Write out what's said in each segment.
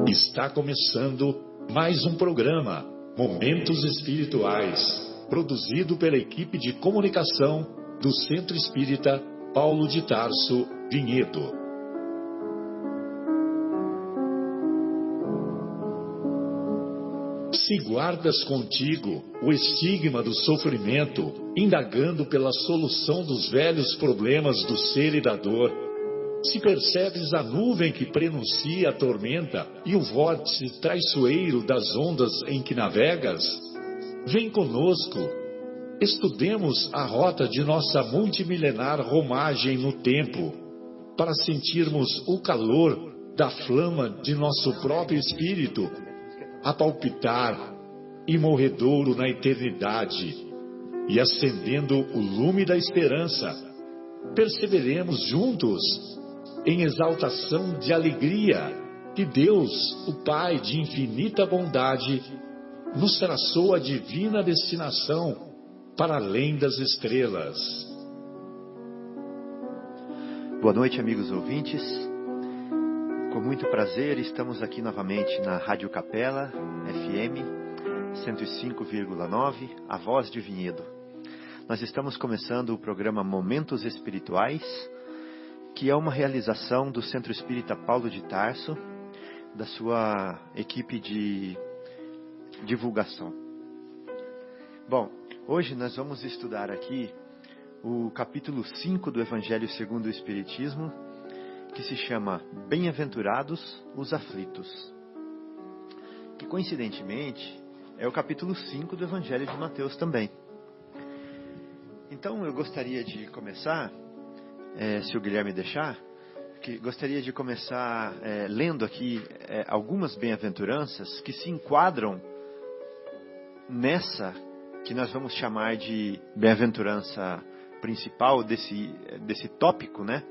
Está começando mais um programa, Momentos Espirituais, produzido pela equipe de comunicação do Centro Espírita Paulo de Tarso, Vinhedo. Se guardas contigo o estigma do sofrimento, indagando pela solução dos velhos problemas do ser e da dor, se percebes a nuvem que prenuncia a tormenta e o vórtice traiçoeiro das ondas em que navegas, vem conosco, estudemos a rota de nossa multimilenar romagem no tempo, para sentirmos o calor da flama de nosso próprio espírito, a palpitar, imorredouro na eternidade, e acendendo o lume da esperança, perceberemos juntos, em exaltação de alegria, que Deus, o Pai de infinita bondade, nos traçou a divina destinação para além das estrelas. Boa noite, amigos ouvintes. Com muito prazer, estamos aqui novamente na Rádio Capela, FM 105,9, a voz de Vinhedo. Nós estamos começando o programa Momentos Espirituais, que é uma realização do Centro Espírita Paulo de Tarso, da sua equipe de divulgação. Bom, hoje nós vamos estudar aqui o capítulo 5 do Evangelho segundo o Espiritismo, que se chama Bem-aventurados os aflitos, que coincidentemente é o capítulo 5 do Evangelho de Mateus também. Então eu gostaria de começar, se o Guilherme deixar, gostaria de começar lendo aqui algumas bem-aventuranças que se enquadram nessa que nós vamos chamar de bem-aventurança principal desse tópico, né?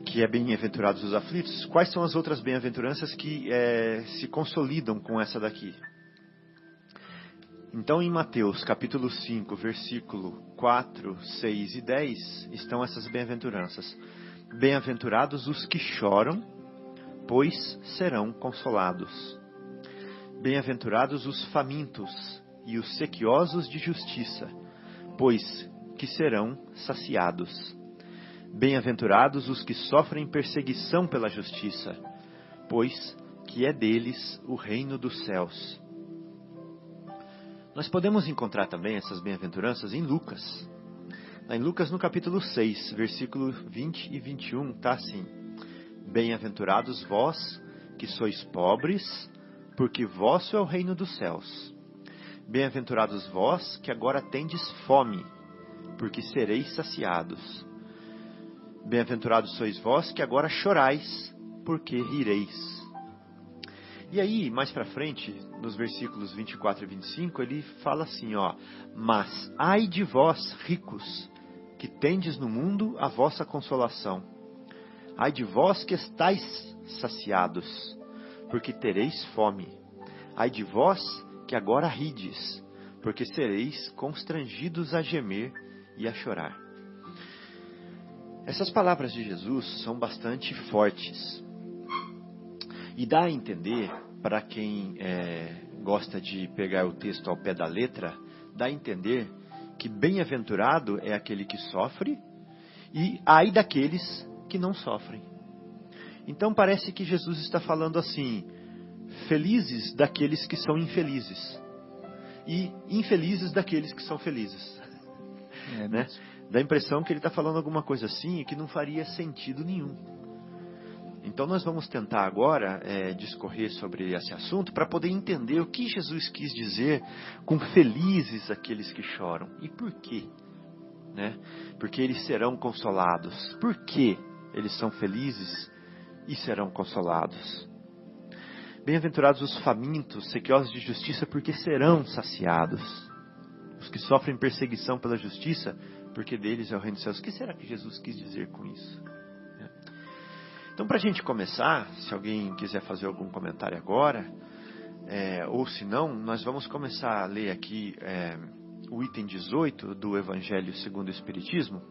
Que é bem-aventurados os aflitos. Quais são as outras bem-aventuranças que se consolidam com essa daqui? Então, em Mateus, capítulo 5, versículo 4, 6 e 10, estão essas bem-aventuranças. Bem-aventurados os que choram, pois serão consolados. Bem-aventurados os famintos e os sequiosos de justiça, pois que serão saciados. Bem-aventurados os que sofrem perseguição pela justiça, pois que é deles o reino dos céus. Nós podemos encontrar também essas bem-aventuranças em Lucas. Em Lucas, no capítulo 6, versículo 20 e 21, está assim: Bem-aventurados vós, que sois pobres, porque vosso é o reino dos céus. Bem-aventurados vós, que agora tendes fome, porque sereis saciados. Bem-aventurados sois vós, que agora chorais, porque rireis. E aí, mais para frente, nos versículos 24 e 25, ele fala assim, Mas ai de vós, ricos, que tendes no mundo a vossa consolação. Ai de vós que estáis saciados, porque tereis fome. Ai de vós que agora rides, porque sereis constrangidos a gemer e a chorar. Essas palavras de Jesus são bastante fortes. E dá a entender, para quem gosta de pegar o texto ao pé da letra, dá a entender que bem-aventurado é aquele que sofre e ai daqueles que não sofrem. Então parece que Jesus está falando assim, felizes daqueles que são infelizes e infelizes daqueles que são felizes. Né? Dá a impressão que ele está falando alguma coisa assim que não faria sentido nenhum. Então nós vamos tentar agora discorrer sobre esse assunto para poder entender o que Jesus quis dizer com felizes aqueles que choram. E por quê? Né? Porque eles serão consolados. Por que eles são felizes e serão consolados? Bem-aventurados os famintos, sequiosos de justiça, porque serão saciados. Os que sofrem perseguição pela justiça, porque deles é o reino dos céus. O que será que Jesus quis dizer com isso? Então, para a gente começar, se alguém quiser fazer algum comentário agora, ou se não, nós vamos começar a ler aqui o item 18 do Evangelho segundo o Espiritismo,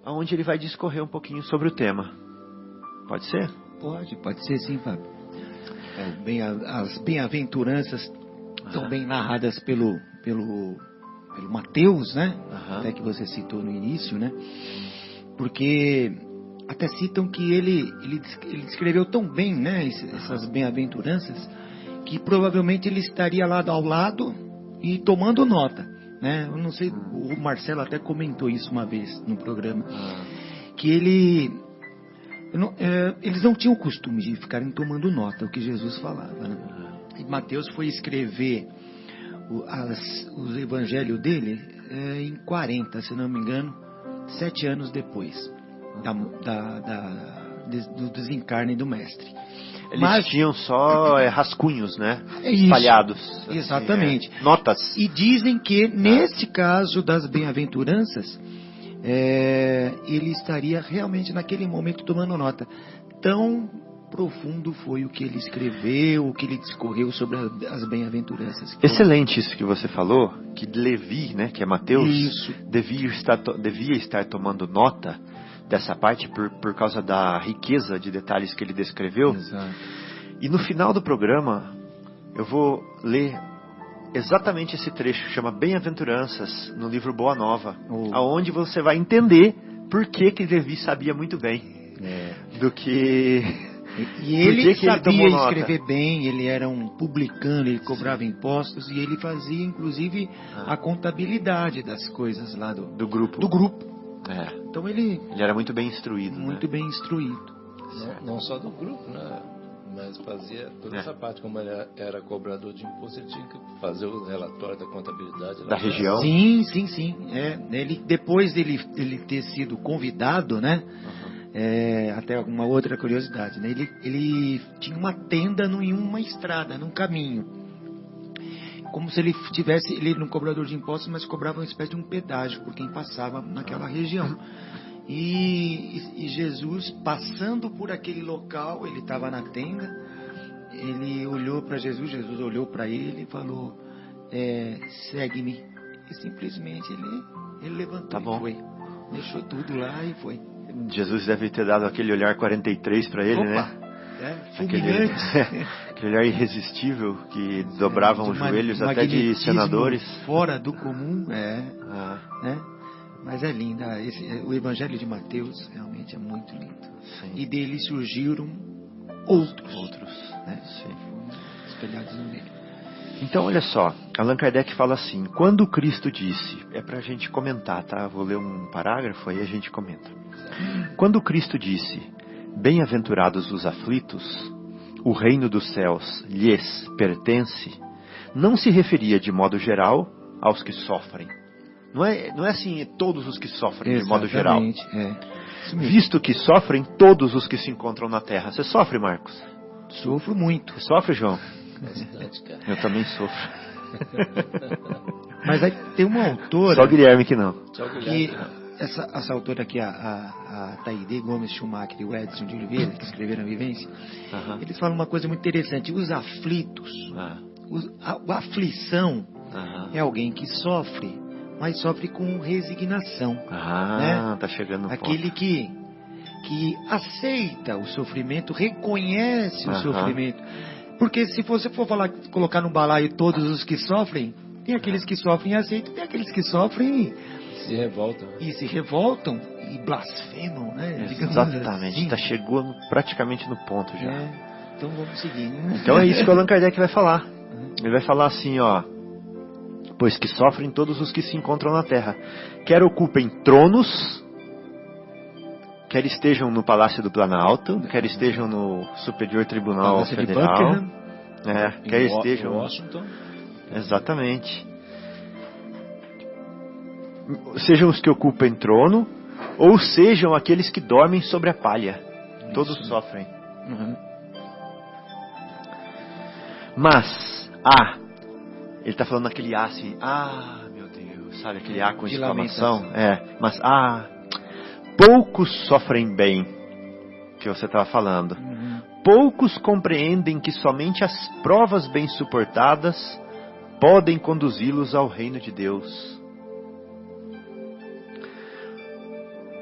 onde ele vai discorrer um pouquinho sobre o tema. Pode ser? Pode ser sim, Fábio. As bem-aventuranças estão bem narradas pelo Mateus, né? Até que você citou no início, né? Porque até citam que ele descreveu tão bem, né? Essas bem-aventuranças, que provavelmente ele estaria lá ao lado e tomando nota, né? Eu não sei, o Marcelo até comentou isso uma vez no programa, que eles não tinham o costume de ficarem tomando nota, o que Jesus falava, né? E Mateus foi escrever os evangelhos dele em 40, se não me engano, 7 anos depois do desencarne do mestre. Eles tinham só rascunhos, né? Espalhados. Exatamente. Assim, notas. E dizem que, neste caso das bem-aventuranças, ele estaria realmente naquele momento tomando nota. Tão profundo foi o que ele escreveu, o que ele discorreu sobre as bem-aventuranças. Excelente isso que você falou, que Levi, né, que é Mateus, devia estar tomando nota dessa parte por causa da riqueza de detalhes que ele descreveu. Exato. E no final do programa eu vou ler exatamente esse trecho, chama Bem-aventuranças, no livro Boa Nova, aonde você vai entender por que Levi sabia muito bem do que... E ele sabia escrever bem, ele era um publicano, ele cobrava impostos e ele fazia inclusive a contabilidade das coisas lá do grupo. Então ele era muito bem instruído. Bem instruído. Não só do grupo, né? Mas fazia toda essa parte. Como ele era cobrador de imposto, ele tinha que fazer o relatório da contabilidade da região. Sim. Ele, depois dele ter sido convidado, né? Até uma outra curiosidade, né? Ele tinha uma tenda em uma estrada, num caminho, como se ele era um cobrador de impostos, mas cobrava uma espécie de um pedágio por quem passava naquela região. E Jesus, passando por aquele local, ele estava na tenda, ele olhou para Jesus olhou para ele e falou, segue-me. E simplesmente ele levantou e foi. Deixou tudo lá e foi. Jesus deve ter dado aquele olhar 43 para ele, né? Fulminante. Aquele olhar irresistível que dobravam os joelhos até de senadores. Fora do comum, né? Mas é linda. O Evangelho de Mateus realmente é muito lindo. Sim. E dele surgiram outros, né? Sim. Espelhados no dele. Então, olha só, Allan Kardec fala assim, quando Cristo disse, é pra gente comentar, tá? Vou ler um parágrafo, aí a gente comenta. Quando Cristo disse, bem-aventurados os aflitos, o reino dos céus lhes pertence, não se referia de modo geral aos que sofrem. Não é assim, todos os que sofrem de modo geral. Visto que sofrem todos os que se encontram na terra. Você sofre, Marcos? Sofro muito. Você sofre, João? Bastante, cara. Eu também sofro. Mas aí tem uma autora... Só o Guilherme que não. Essa autora aqui, a Taide Gomes Schumacher e o Edson de Oliveira, que escreveram a Vivência, eles falam uma coisa muito interessante. Os aflitos, a aflição é alguém que sofre, mas sofre com resignação. Né? Tá chegando no aquele ponto. que aceita o sofrimento, reconhece o sofrimento. Porque se você for colocar no balaio todos os que sofrem, tem aqueles que sofrem e aceitam, tem aqueles que sofrem se revoltam e blasfemam, né? Exatamente, assim. Chegou praticamente no ponto já. Então vamos seguir. Então é isso que o Allan Kardec vai falar. Ele vai falar assim, ó, pois que sofrem todos os que se encontram na terra, quer ocupem tronos, quer estejam no Palácio do Planalto, quer estejam no Superior Tribunal Palácio Federal, quer estejam... Washington. Exatamente. Sejam os que ocupem trono, ou sejam aqueles que dormem sobre a palha. Todos sofrem. Mas, ele está falando naquele assim, meu Deus, sabe aquele com exclamação? Mas, poucos sofrem bem, que você estava falando. Poucos compreendem que somente as provas bem suportadas podem conduzi-los ao reino de Deus.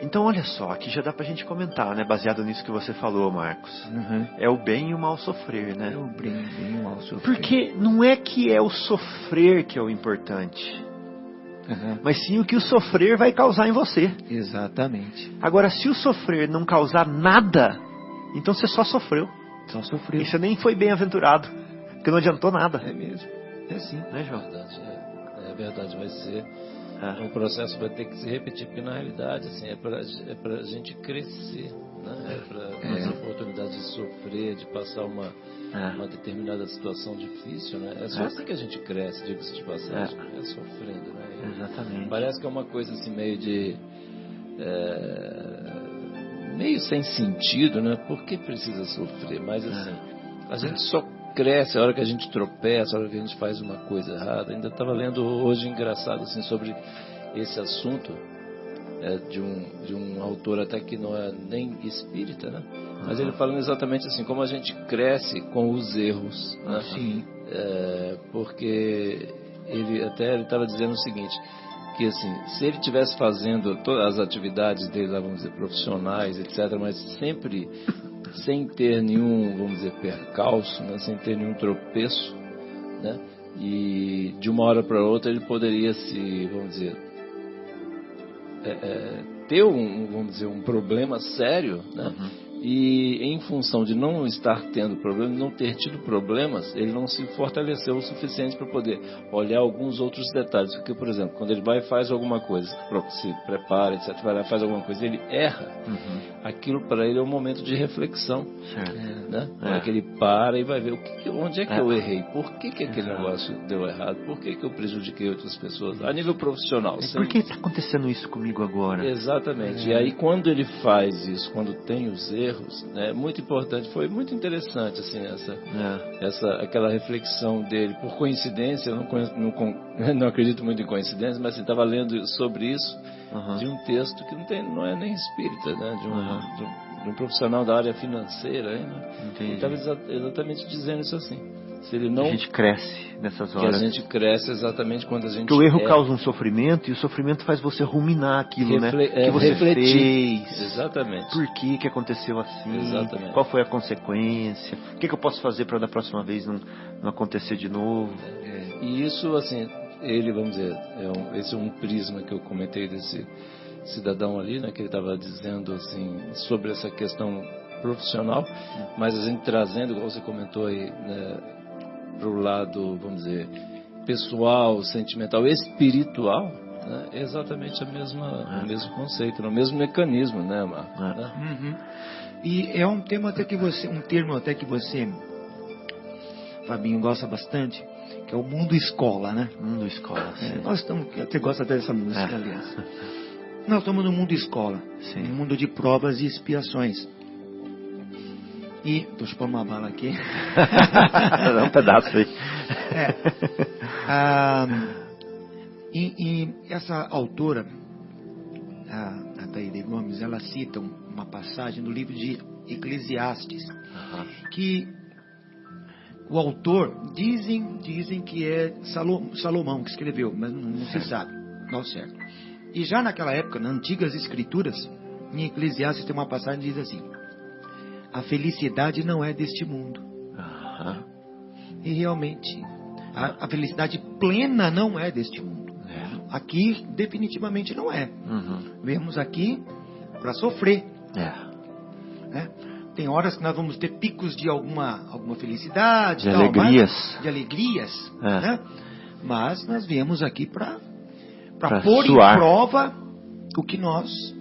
Então, olha só, aqui já dá pra gente comentar, né? Baseado nisso que você falou, Marcos. Uhum. É o bem e o mal sofrer, né? É o bem e o mal sofrer. Porque não é que é o sofrer que é o importante, Uhum. mas sim o que o sofrer vai causar em você. Exatamente. Agora, se o sofrer não causar nada, então você só sofreu. Só sofreu. E você nem foi bem-aventurado, porque não adiantou nada. É mesmo. É assim. Né, João? É verdade, vai ser. O processo vai ter que se repetir, porque na realidade assim, é para a gente crescer, né? É para as oportunidades de sofrer, de passar uma determinada situação difícil, né? É só assim que a gente cresce, diga-se de passagem, é sofrendo, né? Exatamente. Parece que é uma coisa assim meio de meio sem sentido, né? Por que precisa sofrer? Mas assim, a gente só cresce a hora que a gente tropeça, a hora que a gente faz uma coisa errada. Ainda estava lendo hoje, engraçado, assim, sobre esse assunto de um autor até que não é nem espírita, né? Mas ele falando exatamente assim, como a gente cresce com os erros, né? Sim. Porque ele estava dizendo o seguinte, que assim, se ele estivesse fazendo todas as atividades dele, vamos dizer, profissionais, etc., mas sempre sem ter nenhum, vamos dizer, percalço, né? Sem ter nenhum tropeço, né? E de uma hora para outra ele poderia se, vamos dizer, ter vamos dizer, um problema sério, né? E em função de não estar tendo problemas, não ter tido problemas, ele não se fortaleceu o suficiente para poder olhar alguns outros detalhes. Porque, por exemplo, quando ele vai e faz alguma coisa, se prepara, etc., vai lá e faz alguma coisa, ele erra. Aquilo para ele é um momento de reflexão. Né? É que ele para e vai ver onde é que eu errei, por que aquele negócio deu errado, por que eu prejudiquei outras pessoas, a nível profissional. Por que está acontecendo isso comigo agora? Exatamente. E aí quando ele faz isso, quando tem os erros, né, é muito importante, foi muito interessante assim, aquela reflexão dele. Por coincidência, eu não acredito muito em coincidência, mas estava lendo sobre isso de um texto que não é nem espírita, né, de um profissional da área financeira, né? Ele estava exatamente dizendo isso assim. Se ele não, a gente cresce nessas horas. Que a gente cresce exatamente quando a gente... Que o erro causa um sofrimento, e o sofrimento faz você ruminar aquilo, né? Que você fez. Exatamente. Por que aconteceu assim? Exatamente. Qual foi a consequência? O que eu posso fazer para da próxima vez não acontecer de novo? E isso, assim, ele, vamos dizer, esse é um prisma que eu comentei desse cidadão ali, né? Que ele estava dizendo, assim, sobre essa questão profissional, mas a gente trazendo, igual você comentou aí, né, para o lado, vamos dizer, pessoal, sentimental, espiritual, né, é exatamente o mesmo conceito, o mesmo mecanismo, né, Marco? Né? E é um termo até que você, Fabinho, gosta bastante, que é o mundo escola, né? Mundo escola. Nós estamos, até gosta dessa música, aliás. Nós estamos no mundo escola, no mundo de provas e expiações. E, deixa eu pôr uma bala aqui. Dá um pedaço aí. E essa autora, a Taide Gomes, ela cita uma passagem do livro de Eclesiastes, que o autor, dizem que é Salomão que escreveu, mas não se sabe, não é certo. E já naquela época, nas antigas escrituras, em Eclesiastes tem uma passagem que diz assim: a felicidade não é deste mundo. E realmente, a felicidade plena não é deste mundo. Aqui, definitivamente não é. Viemos aqui para sofrer. Tem horas que nós vamos ter picos de alguma felicidade. De alegrias. De alegrias. Né? Mas nós viemos aqui para pôr suar em prova o que nós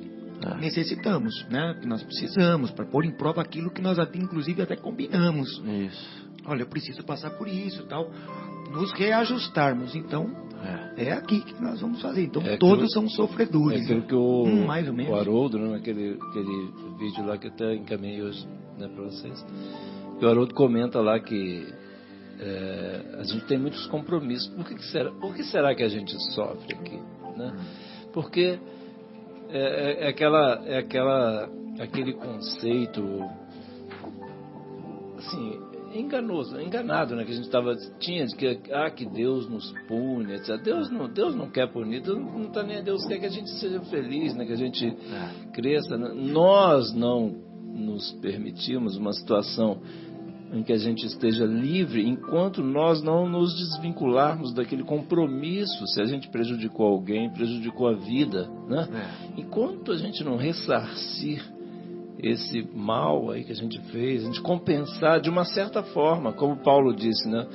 necessitamos, né? Que nós precisamos, para pôr em prova aquilo que nós inclusive até combinamos. Isso. Olha, eu preciso passar por isso e tal. Nos reajustarmos. Então, é aqui que nós vamos fazer. Então, todos são sofredores. É aquilo que mais ou menos. O Haroldo, né, aquele vídeo lá que eu até encaminhei hoje, né, para vocês, o Haroldo comenta lá que a gente tem muitos compromissos. Por que será que a gente sofre aqui? Né? Porque aquele conceito, assim, enganoso, enganado, né? Que a gente tinha de que Deus nos pune, etc. Deus não quer punir, Deus não está nem a Deus quer que a gente seja feliz, né? Que a gente cresça. Nós não nos permitimos uma situação em que a gente esteja livre enquanto nós não nos desvincularmos daquele compromisso. Se a gente prejudicou alguém, prejudicou a vida, né? Enquanto a gente não ressarcir esse mal aí que a gente fez, a gente compensar de uma certa forma, como Paulo disse, né?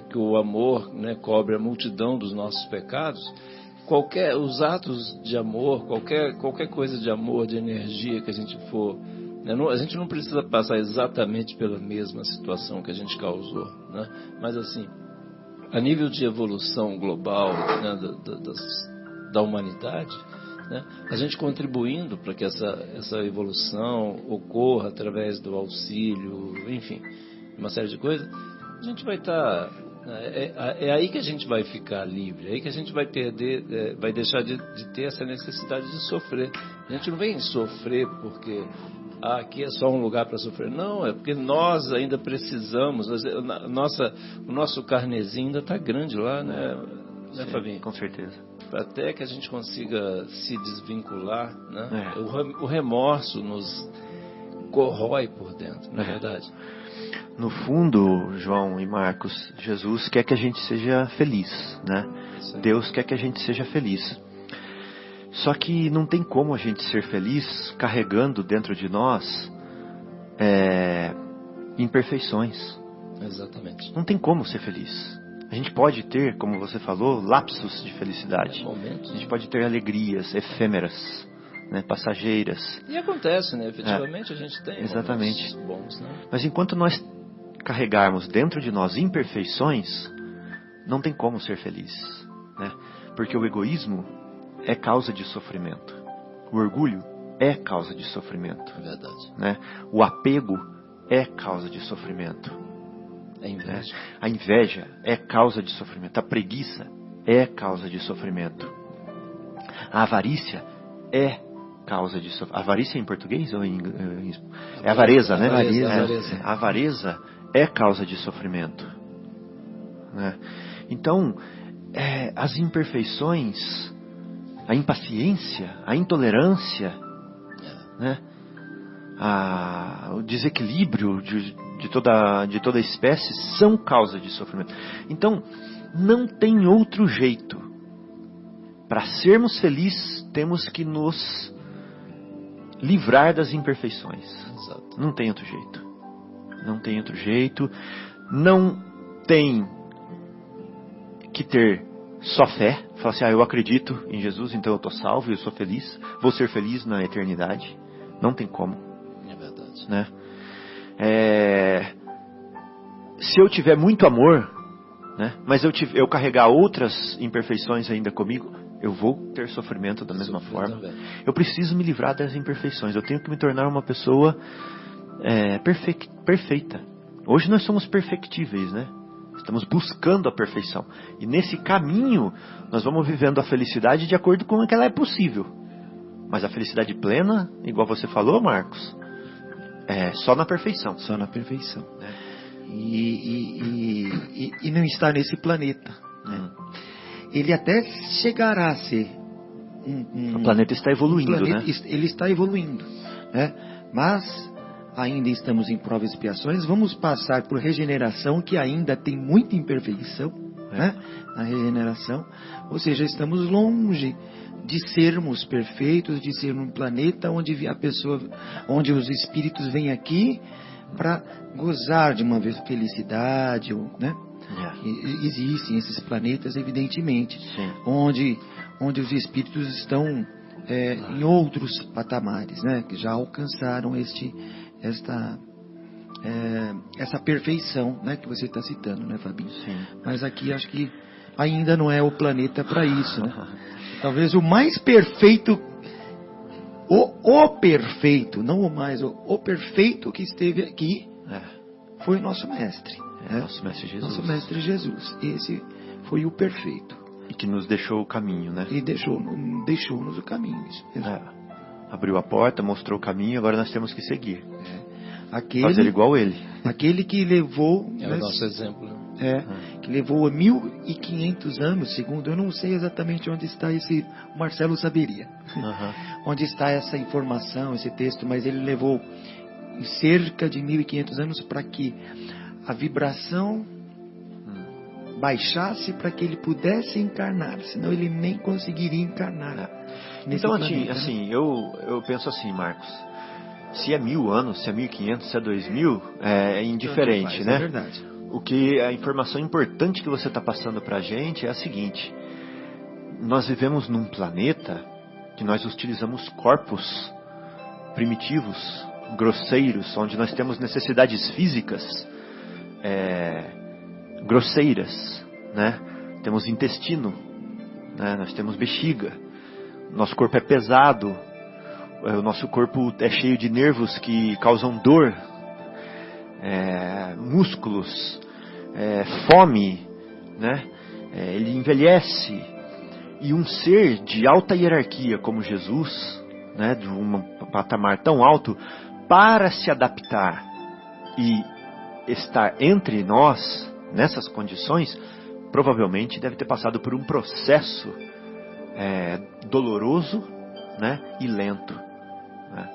Que o amor, né, cobre a multidão dos nossos pecados. Os atos de amor, qualquer coisa de amor, de energia que a gente for, né, a gente não precisa passar exatamente pela mesma situação que a gente causou, né? Mas assim, a nível de evolução global, né, da humanidade, né, a gente contribuindo para que essa evolução ocorra através do auxílio, enfim, uma série de coisas, a gente vai estar... É aí que a gente vai ficar livre, é aí que a gente vai deixar de ter essa necessidade de sofrer. A gente não vem sofrer porque aqui é só um lugar para sofrer. Não, é porque nós ainda precisamos, o nosso carnezinho ainda está grande lá, né, Sim, Fabinho? Com certeza. Até que a gente consiga se desvincular, né? O remorso nos corrói por dentro, não é verdade? No fundo, João e Marcos, Jesus quer que a gente seja feliz, né? Deus quer que a gente seja feliz. Só que não tem como a gente ser feliz carregando dentro de nós imperfeições. Exatamente. Não tem como ser feliz. A gente pode ter, como você falou, lapsos de felicidade. Momentos. A gente pode ter alegrias efêmeras, né, passageiras. E acontece, né? Efetivamente a gente tem exatamente momentos bons, né? Mas enquanto nós carregarmos dentro de nós imperfeições, não tem como ser feliz, né? Porque o egoísmo é causa de sofrimento. O orgulho é causa de sofrimento. É verdade. Né? O apego é causa de sofrimento. A inveja. A inveja é causa de sofrimento. A preguiça é causa de sofrimento. A avarícia é causa de sofrimento. Avarícia em português ou em é avareza, né? Avareza. A avareza é causa de sofrimento. Né? Então, as imperfeições, a impaciência, a intolerância, né? O desequilíbrio de toda a espécie são causa de sofrimento. Então, não tem outro jeito. Para sermos felizes, temos que nos livrar das imperfeições. Exato. Não tem outro jeito. Não tem outro jeito. Não tem que ter só fé. Falar assim, eu acredito em Jesus, então eu estou salvo, eu sou feliz. Vou ser feliz na eternidade. Não tem como. É verdade. Né? Se eu tiver muito amor, né, mas eu carregar outras imperfeições ainda comigo, eu vou ter sofrimento da mesma forma. Também. Eu preciso me livrar das imperfeições. Eu tenho que me tornar uma pessoa perfeita. Hoje nós somos perfectíveis, né? Estamos buscando a perfeição. E nesse caminho, nós vamos vivendo a felicidade de acordo com o que ela é possível. Mas a felicidade plena, igual você falou, Marcos, é só na perfeição. Só na perfeição. E não está nesse planeta. Né? Ele até chegará a ser O planeta está evoluindo, né? Ele está evoluindo. Né? Mas ainda estamos em provas e expiações. Vamos passar por regeneração, que ainda tem muita imperfeição. Né? Na regeneração. Ou seja, estamos longe de sermos perfeitos, de ser um planeta onde os espíritos vêm aqui para gozar de uma felicidade, né? Existem esses planetas, evidentemente, onde os espíritos estão em outros patamares, né? Que já alcançaram essa perfeição, né? Que você está citando, né, Fabinho? Sim. Mas aqui acho que ainda não é o planeta para isso, né? Talvez o mais perfeito, o perfeito, não o mais, o perfeito que esteve aqui foi o nosso mestre. Nosso mestre Jesus. Nosso mestre Jesus. Esse foi o perfeito. E que nos deixou o caminho, né? E deixou-nos o caminho. Isso mesmo. Abriu a porta, mostrou o caminho, agora nós temos que seguir. fazer igual ele. Aquele que levou... É o nosso exemplo. Que levou 1.500 anos, segundo, eu não sei exatamente onde está esse, o Marcelo saberia, onde está essa informação, esse texto, mas ele levou cerca de 1.500 anos para que a vibração baixasse para que ele pudesse encarnar, senão ele nem conseguiria encarnar. Então, planeta, assim, eu penso assim, Marcos, se é 1.000 anos, se é 1.500, se é 2.000, é indiferente, né? É verdade. A informação importante que você está passando para a gente é a seguinte: nós vivemos num planeta que nós utilizamos corpos primitivos, grosseiros, onde nós temos necessidades físicas grosseiras, né? Temos intestino, né? Nós temos bexiga, nosso corpo é pesado, o nosso corpo é cheio de nervos que causam dor, músculos, fome, né? Ele envelhece, e um ser de alta hierarquia como Jesus, né? De um patamar tão alto, para se adaptar e estar entre nós nessas condições, provavelmente deve ter passado por um processo doloroso, né? E lento, né?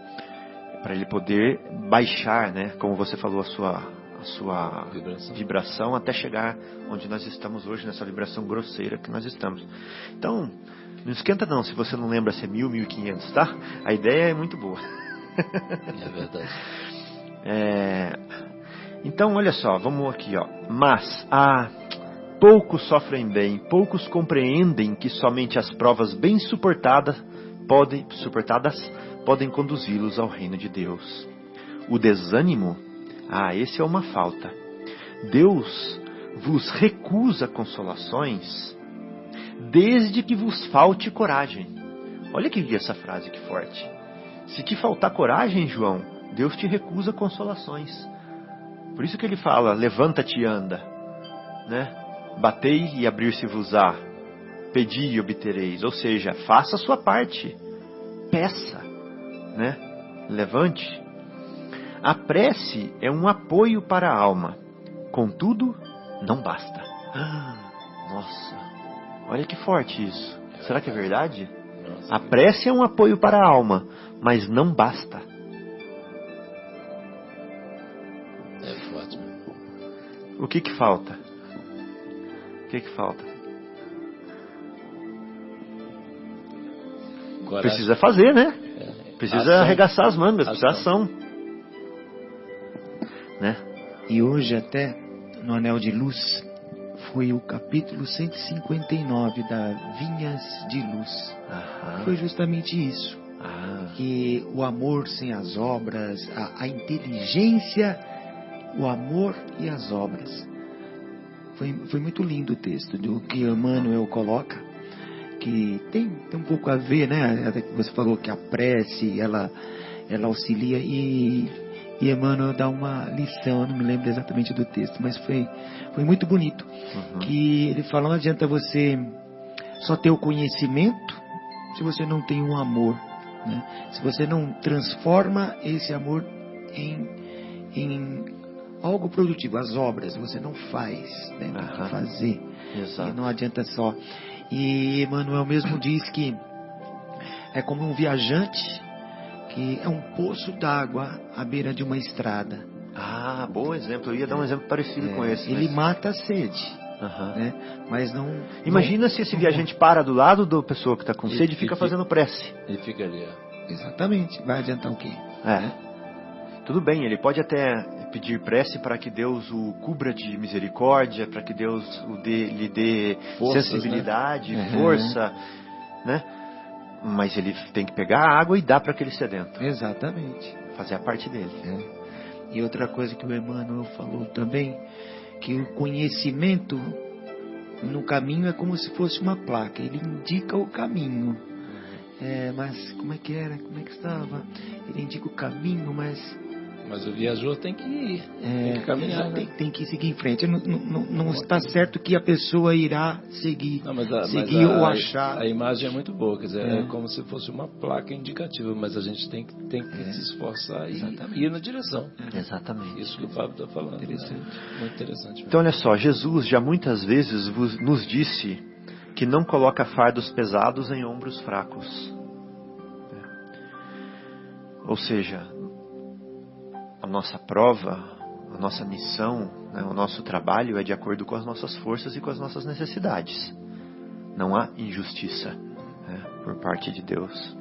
Para ele poder baixar, né? Como você falou, a sua vibração até chegar onde nós estamos hoje, nessa vibração grosseira que nós estamos. Então, não esquenta não se você não lembra se é 1.000, 1.500, tá? A ideia é muito boa. É verdade. Então, olha só, vamos aqui, ó. Mas poucos sofrem bem, poucos compreendem que somente as provas bem suportadas podem conduzi-los ao reino de Deus. O desânimo, esse é uma falta. Deus vos recusa consolações desde que vos falte coragem. Olha que essa frase que forte. Se te faltar coragem, João, Deus te recusa consolações. Por isso que ele fala, levanta-te e anda, né? Batei e abrir-se-vos-á, pedi e obtereis. Ou seja, faça a sua parte, peça, né? Levante. A prece é um apoio para a alma, contudo, não basta. Nossa, olha que forte isso. Será que é verdade? A prece é um apoio para a alma, mas não basta. É forte. O que falta? O que falta? Coragem. Precisa fazer, né? Precisa ação. arregaçar as mangas, precisa ação. Né? E hoje até, no Anel de Luz, foi o capítulo 159 da Vinhas de Luz. Foi justamente isso. Que o amor sem as obras, a inteligência, o amor e as obras. Foi muito lindo o texto do que Emmanuel coloca, que tem um pouco a ver, né? Até que você falou que a prece, ela auxilia, e Emmanuel dá uma lição, eu não me lembro exatamente do texto, mas foi muito bonito. Que ele fala, não adianta você só ter o conhecimento se você não tem um amor, né? Se você não transforma esse amor em algo produtivo, as obras, você não faz, né? Tem que fazer. Exato. E não adianta só. E Emmanuel mesmo diz que é como um viajante que é um poço d'água à beira de uma estrada. Bom exemplo. Eu ia dar um exemplo parecido com esse. Ele mata a sede, né? Mas não... Imagina se esse viajante para do lado da pessoa que está com sede e fica fazendo prece. Ele fica ali, ó. Exatamente. Vai adiantar o quê? Tudo bem, ele pode até pedir prece para que Deus o cubra de misericórdia, para que Deus lhe dê forças, sensibilidade, né? Força, né? Mas ele tem que pegar a água e dar para aquele sedento. Exatamente. Fazer a parte dele. E outra coisa que o Emmanuel falou também, que o conhecimento no caminho é como se fosse uma placa. Ele indica o caminho. Mas como é que era? Como é que estava? Ele indica o caminho, mas Mas o viajor tem que ir, tem que caminhar, né? tem que seguir em frente. Não está certo que a pessoa irá seguir, Não, seguir ou achar. A imagem é muito boa, quer dizer, é como se fosse uma placa indicativa, mas a gente tem que se esforçar e ir na direção. Exatamente. Isso que o Fábio está falando. Interessante. Muito interessante mesmo. Então, olha só, Jesus já muitas vezes nos disse que não coloca fardos pesados em ombros fracos. Ou seja, a nossa prova, a nossa missão, né, o nosso trabalho é de acordo com as nossas forças e com as nossas necessidades. Não há injustiça, né, por parte de Deus.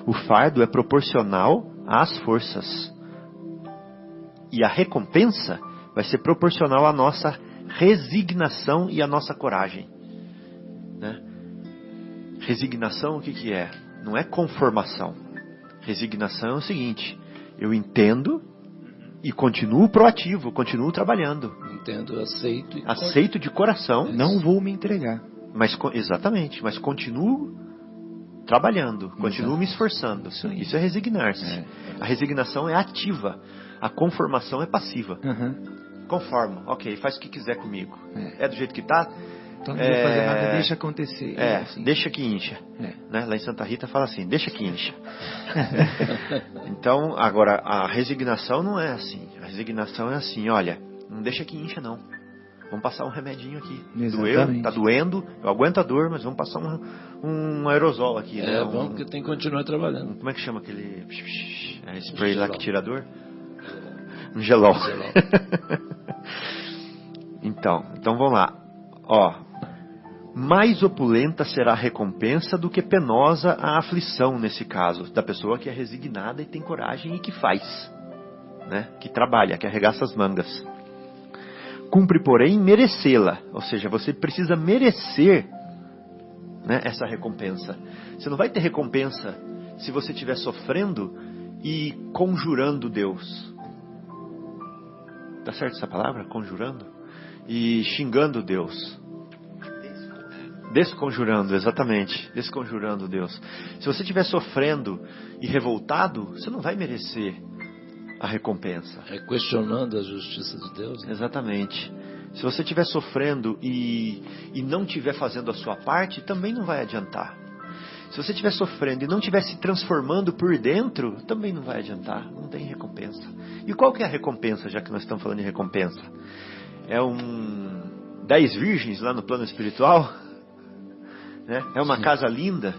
O fardo é proporcional às forças. E a recompensa vai ser proporcional à nossa resignação e à nossa coragem. Né? Resignação, o que é? Não é conformação. Resignação é o seguinte: eu entendo e continuo proativo, continuo trabalhando. Entendo, aceito. Aceito de coração. Não vou me entregar. Exatamente, mas continuo trabalhando, continuo me esforçando. Isso é resignar-se. A resignação é ativa, a conformação é passiva. Conformo, ok, faz o que quiser comigo. É do jeito que está. Então não vou fazer nada, deixa acontecer. Assim. Deixa que incha. Né? Lá em Santa Rita fala assim, deixa que incha. Então, agora, a resignação não é assim. A resignação é assim, olha, não deixa que incha não. Vamos passar um remedinho aqui. Doeu, tá doendo, eu aguento a dor, mas vamos passar um aerosol aqui. Né? Vamos, porque tem que continuar trabalhando. Como é que chama aquele spray lá que tira a dor? Um gelol. Então vamos lá. Mais opulenta será a recompensa do que penosa a aflição, nesse caso, da pessoa que é resignada e tem coragem e que faz, né? Que trabalha, que arregaça as mangas. Cumpre, porém, merecê-la, ou seja, você precisa merecer, né, essa recompensa. Você não vai ter recompensa se você estiver sofrendo e conjurando Deus. Tá certo essa palavra? Conjurando? E xingando Deus. Desconjurando, exatamente. Desconjurando Deus. Se você estiver sofrendo e revoltado, você não vai merecer a recompensa. É questionando a justiça de Deus. Né? Exatamente. Se você estiver sofrendo e não estiver fazendo a sua parte, também não vai adiantar. Se você estiver sofrendo e não estiver se transformando por dentro, também não vai adiantar. Não tem recompensa. E qual que é a recompensa, já que nós estamos falando de recompensa? É 10 virgens lá no plano espiritual? Né? É uma casa linda?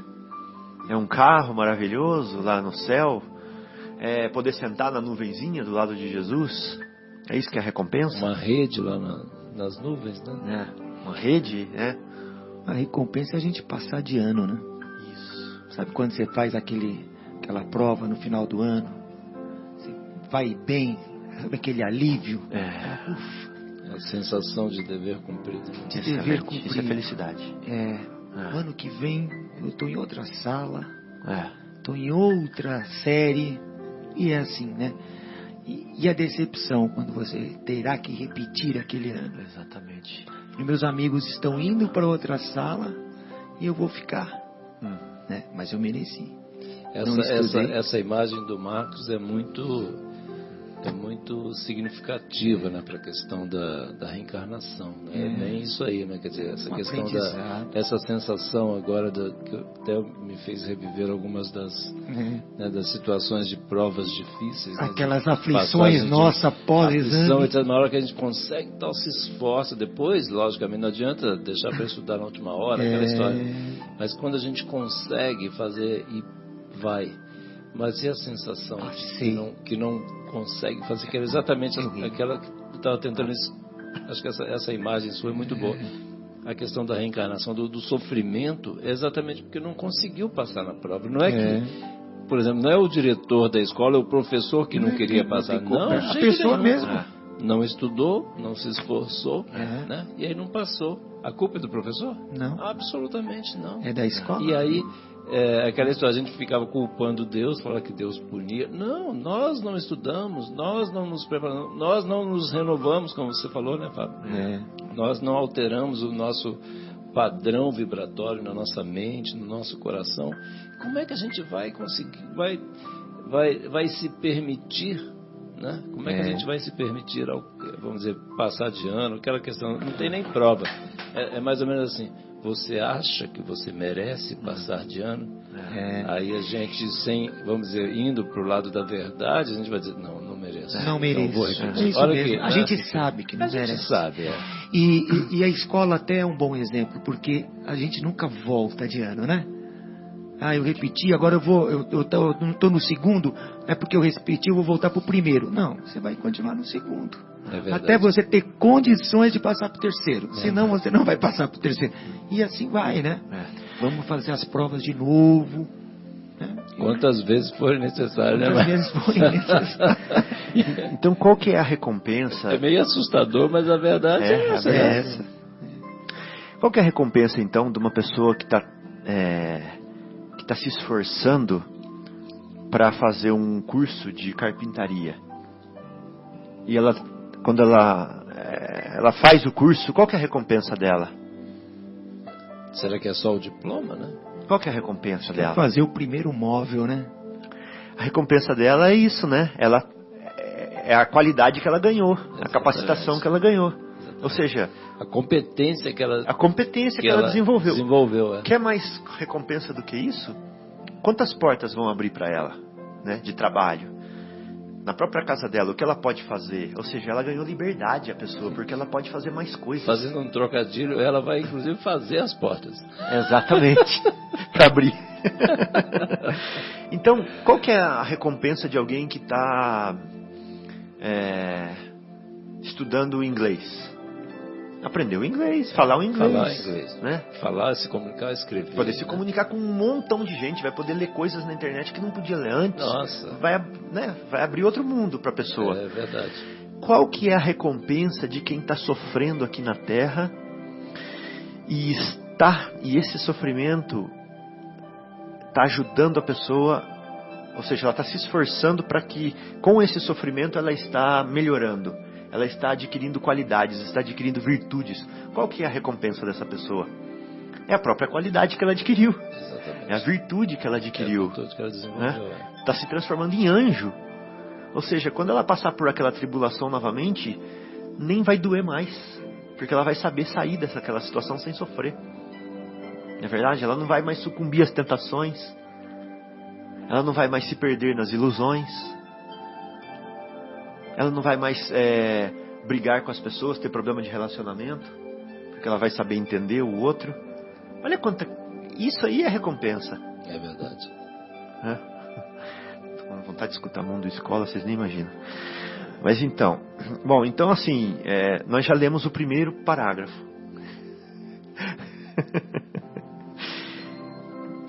É um carro maravilhoso lá no céu? É poder sentar na nuvenzinha do lado de Jesus? É isso que é a recompensa? Uma rede lá nas nuvens, né? Uma rede, né? A recompensa é a gente passar de ano, né? Isso. Sabe quando você faz aquela prova no final do ano? Você vai bem, sabe aquele alívio? Ufa. A sensação de dever cumprido. De dever cumprido. Isso é felicidade. Ano que vem eu estou em outra sala, estou em outra série, e é assim, né? E a decepção quando você terá que repetir aquele ano. Exatamente. E meus amigos estão indo para outra sala e eu vou ficar, né? Mas eu mereci. Essa imagem do Marcos é muito significativa, né, para a questão da reencarnação, né? É bem isso aí, né? Quer dizer, essa questão essa sensação agora que até me fez reviver algumas das situações de provas difíceis, aquelas né, aflições nossa após exame. Então, na hora que a gente consegue, tal, se esforça, depois, logicamente, não adianta deixar para estudar na última hora, aquela história. Mas quando a gente consegue fazer e vai, mas e a sensação que não consegue fazer, que era exatamente aquela que eu estava tentando. Acho que essa imagem sua é muito boa. A questão da reencarnação, do sofrimento, é exatamente porque não conseguiu passar na prova. Não é que, por exemplo, não é o diretor da escola, é o professor que não queria passar. Não, a pessoa mesmo. Não estudou, não se esforçou, né? E aí não passou. A culpa é do professor? Não. Absolutamente não. É da escola. E aí, aquela história, a gente ficava culpando Deus, falava que Deus punia. Não, nós não estudamos, nós não nos preparamos, nós não nos renovamos, como você falou, né, Fábio? Nós não alteramos o nosso padrão vibratório na nossa mente, no nosso coração. Como é que a gente vai conseguir, vai se permitir, né? Como é que a gente vai se permitir, vamos dizer, passar de ano? Aquela questão, não tem nem prova. É mais ou menos assim, você acha que você merece passar de ano? Aí a gente, vamos dizer, indo para o lado da verdade, a gente vai dizer, não mereço. Não mereço. Então, vou repetir. É isso Olha mesmo. aqui, A gente sabe que não merece. A gente sabe, E a escola até é um bom exemplo, porque a gente nunca volta de ano, né? Eu repeti, agora eu não estou no segundo, é porque eu repeti, eu vou voltar para o primeiro. Não, você vai continuar no segundo. Até você ter condições de passar para o terceiro. Senão você não vai passar para o terceiro. E assim vai, né? Vamos fazer as provas de novo. Né? Quantas vezes forem necessárias, né? Quantas vezes forem necessárias. Então, qual que é a recompensa? É meio assustador, mas a verdade é essa. Qual que é a recompensa, então, de uma pessoa que está se esforçando para fazer um curso de carpintaria? E quando ela faz o curso, qual que é a recompensa dela? Será que é só o diploma, né? Qual que é a recompensa dela? Fazer o primeiro móvel, né? A recompensa dela é isso, né? É a qualidade que ela ganhou, a capacitação que ela ganhou. Ou seja, a competência que ela desenvolveu. Quer mais recompensa do que isso? Quantas portas vão abrir para ela, né, de trabalho? Na própria casa dela, o que ela pode fazer? Ou seja, ela ganhou liberdade, a pessoa, porque ela pode fazer mais coisas. Fazendo um trocadilho, ela vai inclusive fazer as portas. Exatamente, para abrir. Então, qual que é a recompensa de alguém que está estudando inglês? Aprendeu inglês, falar o inglês. Né? Falar, se comunicar, escrever. Poder se comunicar com um montão de gente, vai poder ler coisas na internet que não podia ler antes. Nossa. Vai abrir outro mundo para a pessoa. É verdade. Qual que é a recompensa de quem está sofrendo aqui na Terra e esse sofrimento está ajudando a pessoa, ou seja, ela está se esforçando para que com esse sofrimento ela está melhorando. Ela está adquirindo qualidades, está adquirindo virtudes. Qual que é a recompensa dessa pessoa? É a própria qualidade que ela adquiriu. Exatamente. É a virtude que ela adquiriu. É a virtude que ela desenvolveu. Está se transformando em anjo. Ou seja, quando ela passar por aquela tribulação novamente, nem vai doer mais. Porque ela vai saber sair daquela situação sem sofrer. Não é verdade? Ela não vai mais sucumbir às tentações. Ela não vai mais se perder nas ilusões. Ela não vai mais brigar com as pessoas, ter problema de relacionamento, porque ela vai saber entender o outro. Olha quanta... Isso aí é recompensa. É verdade. Tô com vontade de escutar Mundo Escola, vocês nem imaginam. Mas então... Bom, então assim, nós já lemos o primeiro parágrafo.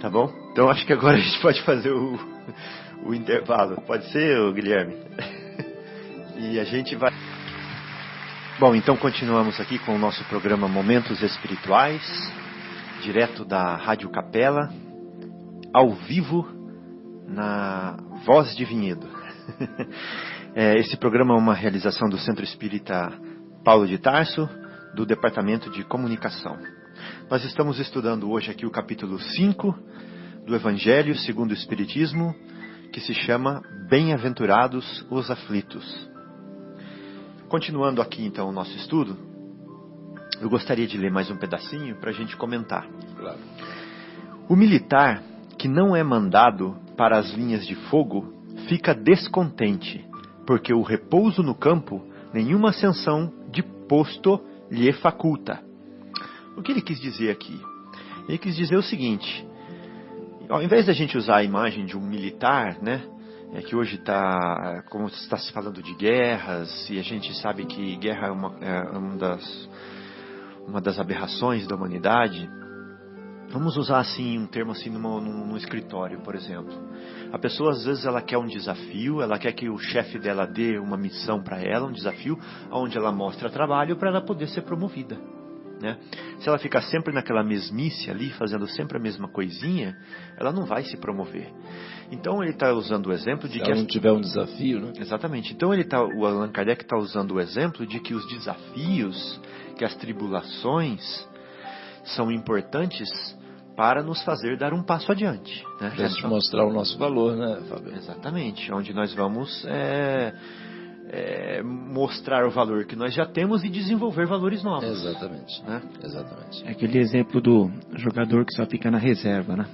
Tá bom? Então acho que agora a gente pode fazer o intervalo. Pode ser, Guilherme? E a gente vai... Bom, então continuamos aqui com o nosso programa Momentos Espirituais, direto da Rádio Capela, ao vivo, na Voz de Vinhedo. Esse programa é uma realização do Centro Espírita Paulo de Tarso, do Departamento de Comunicação. Nós estamos estudando hoje aqui o capítulo 5 do Evangelho segundo o Espiritismo, que se chama Bem-aventurados os aflitos. Continuando aqui então o nosso estudo, eu gostaria de ler mais um pedacinho para a gente comentar. Claro. O militar que não é mandado para as linhas de fogo fica descontente, porque o repouso no campo nenhuma ascensão de posto lhe faculta. O que ele quis dizer aqui? Ele quis dizer o seguinte: ao invés da gente usar a imagem de um militar, né? Que hoje está, como está se falando de guerras, e a gente sabe que guerra é uma das aberrações da humanidade. Vamos usar assim um termo assim num escritório, por exemplo. A pessoa às vezes ela quer um desafio, ela quer que o chefe dela dê uma missão para ela, um desafio, onde ela mostra trabalho para ela poder ser promovida. Né? Se ela ficar sempre naquela mesmice ali, fazendo sempre a mesma coisinha, ela não vai se promover. Então ele está usando o exemplo de se que... ela não tiver um desafio, né? Exatamente. Então o Allan Kardec está usando o exemplo de que os desafios, que as tribulações são importantes para nos fazer dar um passo adiante. Né? Para te mostrar o nosso valor, né, Fábio? Exatamente. Onde nós vamos mostrar o valor que nós já temos e desenvolver valores novos. Exatamente. Né? Exatamente. É aquele exemplo do jogador que só fica na reserva, né?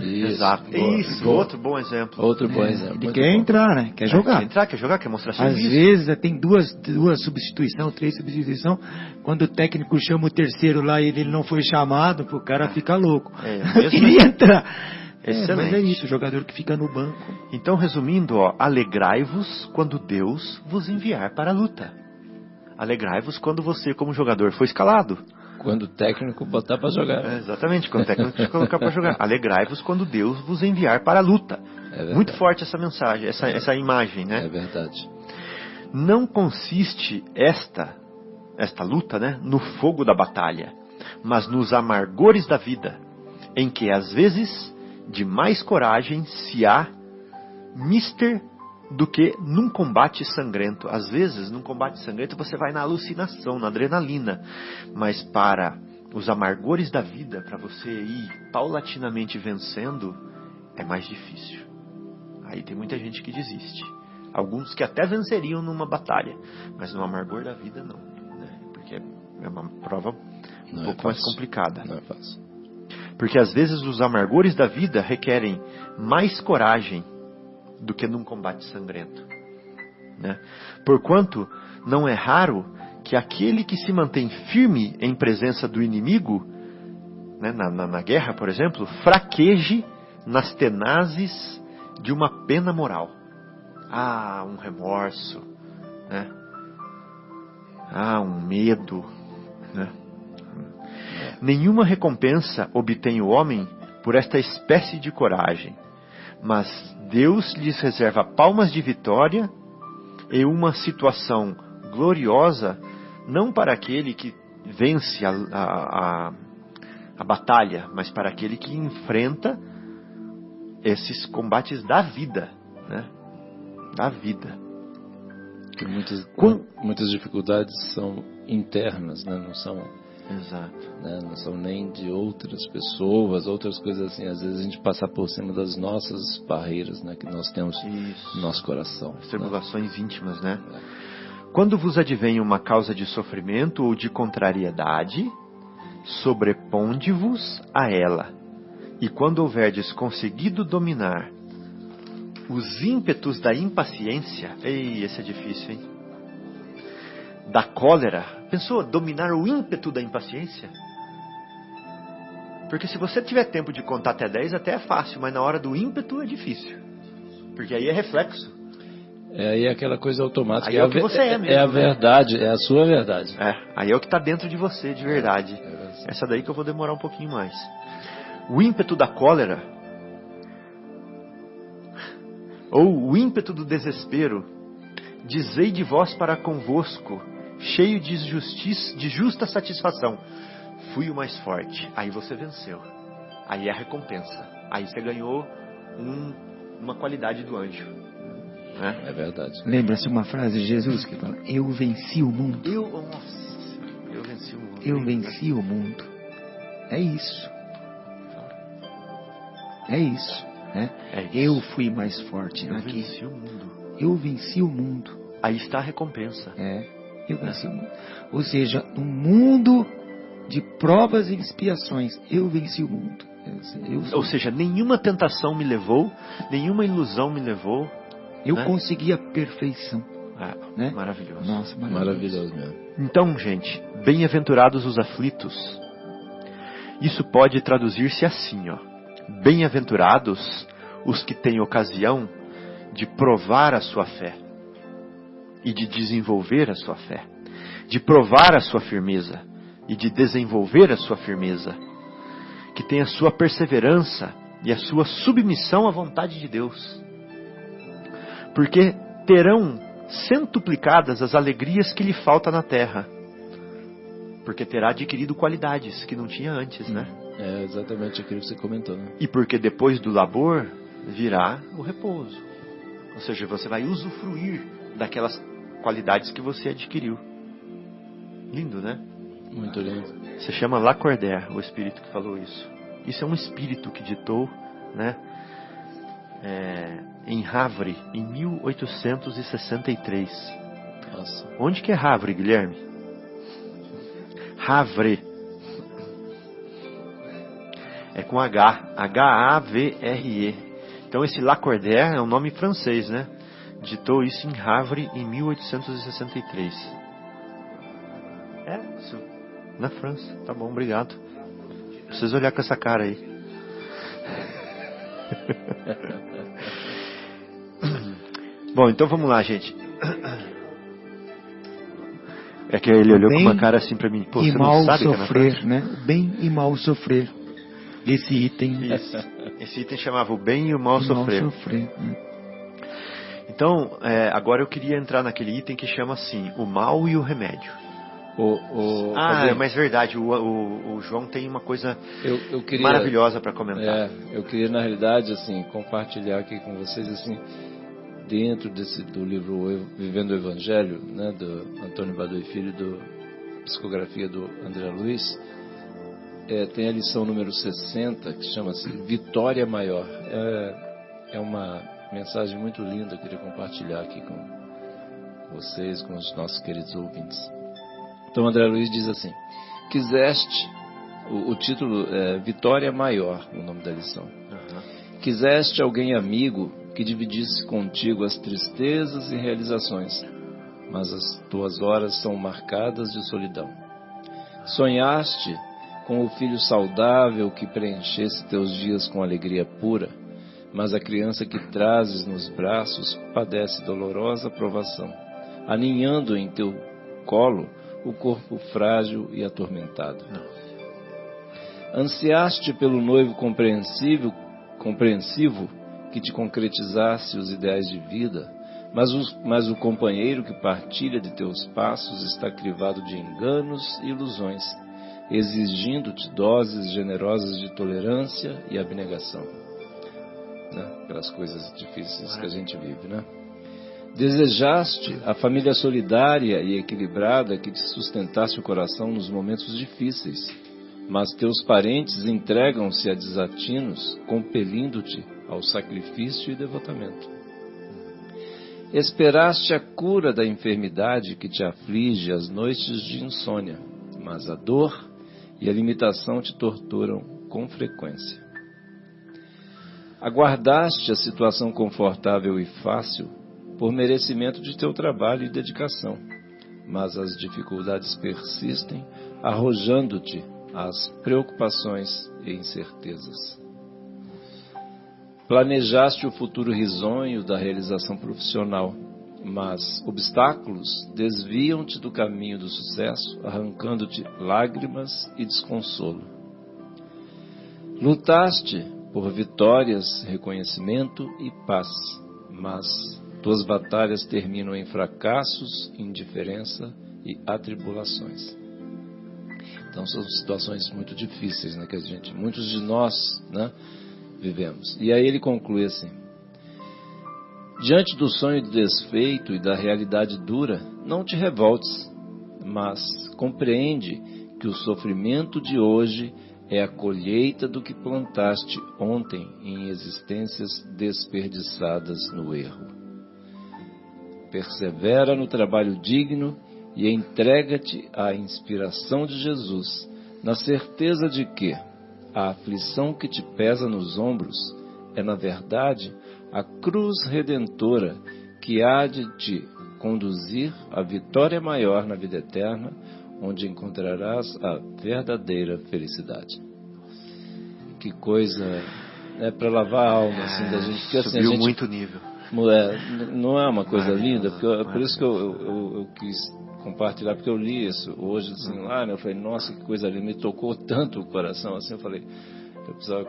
Exato. Isso, boa. outro bom exemplo. Outro bom exemplo. Ele muito quer bom. entrar, né? Quer jogar. Quer entrar, quer jogar, quer mostrar Às serviço. vezes tem duas substituições, 3 substituições. Quando o técnico chama o terceiro lá e ele não foi chamado, o cara fica louco. Mesmo Queria entrar. Excelente. Mas é isso, o jogador que fica no banco. Então, resumindo, alegrai-vos quando Deus vos enviar para a luta. Alegrai-vos quando você, como jogador, for escalado. Quando o técnico botar para jogar. Exatamente, quando o técnico te colocar para jogar. Alegrai-vos quando Deus vos enviar para a luta. Muito forte essa mensagem, essa imagem, né? É verdade. Não consiste esta luta, né, no fogo da batalha, mas nos amargores da vida, em que às vezes de mais coragem se há mister do que num combate sangrento. Às vezes, num combate sangrento, você vai na alucinação, na adrenalina. Mas para os amargores da vida, para você ir paulatinamente vencendo, é mais difícil. Aí tem muita gente que desiste. Alguns que até venceriam numa batalha, mas no amargor da vida não. Né? Porque é uma prova um pouco mais complicada. Não é fácil. Porque às vezes os amargores da vida requerem mais coragem do que num combate sangrento. Né? Porquanto não é raro que aquele que se mantém firme em presença do inimigo, né, na guerra, por exemplo, fraqueje nas tenazes de uma pena moral. Um remorso, né? Um medo, né? Nenhuma recompensa obtém o homem por esta espécie de coragem, mas Deus lhes reserva palmas de vitória e uma situação gloriosa, não para aquele que vence a batalha, mas para aquele que enfrenta esses combates da vida, né? Da vida. Que muitas dificuldades são internas, né? Não são... Exato. Né? Não são nem de outras pessoas, outras coisas assim. Às vezes a gente passa por cima das nossas barreiras, né? Que nós temos no nosso coração. As tribulações íntimas, né? Quando vos advém uma causa de sofrimento ou de contrariedade, sobreponde-vos a ela. E quando houverdes conseguido dominar os ímpetos da impaciência, esse é difícil, hein? Da cólera. Pensou dominar o ímpeto da impaciência? Porque se você tiver tempo de contar até 10, até é fácil, mas na hora do ímpeto é difícil. Porque aí é reflexo. Aí é aquela coisa automática. Aí é o que você é mesmo. É a verdade, é a sua verdade. Aí é o que está dentro de você, de verdade. Essa daí que eu vou demorar um pouquinho mais. O ímpeto da cólera, ou o ímpeto do desespero, dizei de vós para convosco, cheio de justa satisfação, fui o mais forte. Aí você venceu. Aí é a recompensa. Aí você ganhou uma qualidade do anjo. Né? É verdade. Lembra-se uma frase de Jesus que fala: eu venci o mundo. Eu venci o mundo. Eu venci o mundo. É isso. É isso. Né? Eu fui mais forte. Eu venci o mundo. Eu venci o mundo. Aí está a recompensa. Eu venci o mundo. Ou seja, um mundo de provas e expiações. Eu venci o mundo. Ou seja, nenhuma tentação me levou, nenhuma ilusão me levou. Eu consegui a perfeição. Né? Maravilhoso. Nossa, maravilhoso mesmo. Então, gente, bem-aventurados os aflitos. Isso pode traduzir-se assim, bem-aventurados os que têm ocasião de provar a sua fé e de desenvolver a sua fé, de provar a sua firmeza e de desenvolver a sua firmeza, que tem a sua perseverança e a sua submissão à vontade de Deus, porque terão centuplicadas as alegrias que lhe falta na terra, porque terá adquirido qualidades que não tinha antes, né? É exatamente aquilo que você comentou, né? E porque depois do labor virá o repouso, ou seja, você vai usufruir daquelas qualidades que você adquiriu. Lindo, né? Muito lindo. Se chama Lacordaire, o espírito que falou isso. Isso é um espírito que ditou, né, em Havre, em 1863. França. Onde que é Havre, Guilherme? Havre. É com H. H-A-V-R-E. Então esse Lacordaire é um nome francês, né? Ditou isso em Havre em 1863. Isso. Na França. Tá bom, obrigado. Preciso olhar com essa cara aí. Bom, então vamos lá, gente. É que ele olhou com uma cara assim pra mim. Pô, e você mal não sabe sofrer, que é na né? Bem e mal sofrer. Esse item. Esse item chamava o bem e o mal sofrer. Mal sofrer. Então, agora eu queria entrar naquele item que chama assim, o mal e o remédio. Mas verdade, o João tem uma coisa eu queria, maravilhosa para comentar. Eu queria, na realidade, assim, compartilhar aqui com vocês, assim, dentro do livro Vivendo o Evangelho, né, do Antônio Baduy Filho, psicografia do André Luiz, tem a lição número 60, que chama-se Vitória Maior. É uma mensagem muito linda, eu queria compartilhar aqui com vocês, com os nossos queridos ouvintes. Então André Luiz diz assim: quiseste, o título é Vitória Maior, o nome da lição. Quiseste alguém amigo que dividisse contigo as tristezas e realizações, mas as tuas horas são marcadas de solidão. Sonhaste com o filho saudável que preenchesse teus dias com alegria pura, mas a criança que trazes nos braços padece dolorosa provação, aninhando em teu colo o corpo frágil e atormentado. Ansiaste pelo noivo compreensivo que te concretizasse os ideais de vida, mas o companheiro que partilha de teus passos está crivado de enganos e ilusões, exigindo-te doses generosas de tolerância e abnegação. Né? Aquelas coisas difíceis que a gente vive, né? Desejaste a família solidária e equilibrada que te sustentasse o coração nos momentos difíceis, mas teus parentes entregam-se a desatinos, compelindo-te ao sacrifício e devotamento. Esperaste a cura da enfermidade que te aflige as noites de insônia, mas a dor e a limitação te torturam com frequência. Aguardaste a situação confortável e fácil por merecimento de teu trabalho e dedicação, mas as dificuldades persistem, arrojando-te as preocupações e incertezas. Planejaste o futuro risonho da realização profissional, mas obstáculos desviam-te do caminho do sucesso, arrancando-te lágrimas e desconsolo. Lutaste por vitórias, reconhecimento e paz, mas tuas batalhas terminam em fracassos, indiferença e atribulações. Então são situações muito difíceis, né, que muitos de nós, né, vivemos. E aí ele conclui assim: diante do sonho de desfeito e da realidade dura, não te revoltes, mas compreende que o sofrimento de hoje é a colheita do que plantaste ontem em existências desperdiçadas no erro. Persevera no trabalho digno e entrega-te à inspiração de Jesus, na certeza de que a aflição que te pesa nos ombros é, na verdade, a cruz redentora que há de te conduzir à vitória maior na vida eterna, onde encontrarás a verdadeira felicidade. Que coisa, né, para lavar a alma assim, da gente. Porque, assim, subiu muito nível. Não é uma coisa linda? Por isso que eu quis compartilhar, porque eu li isso hoje, assim, lá, né, eu falei, nossa, que coisa linda, me tocou tanto o coração, assim, eu falei, eu precisava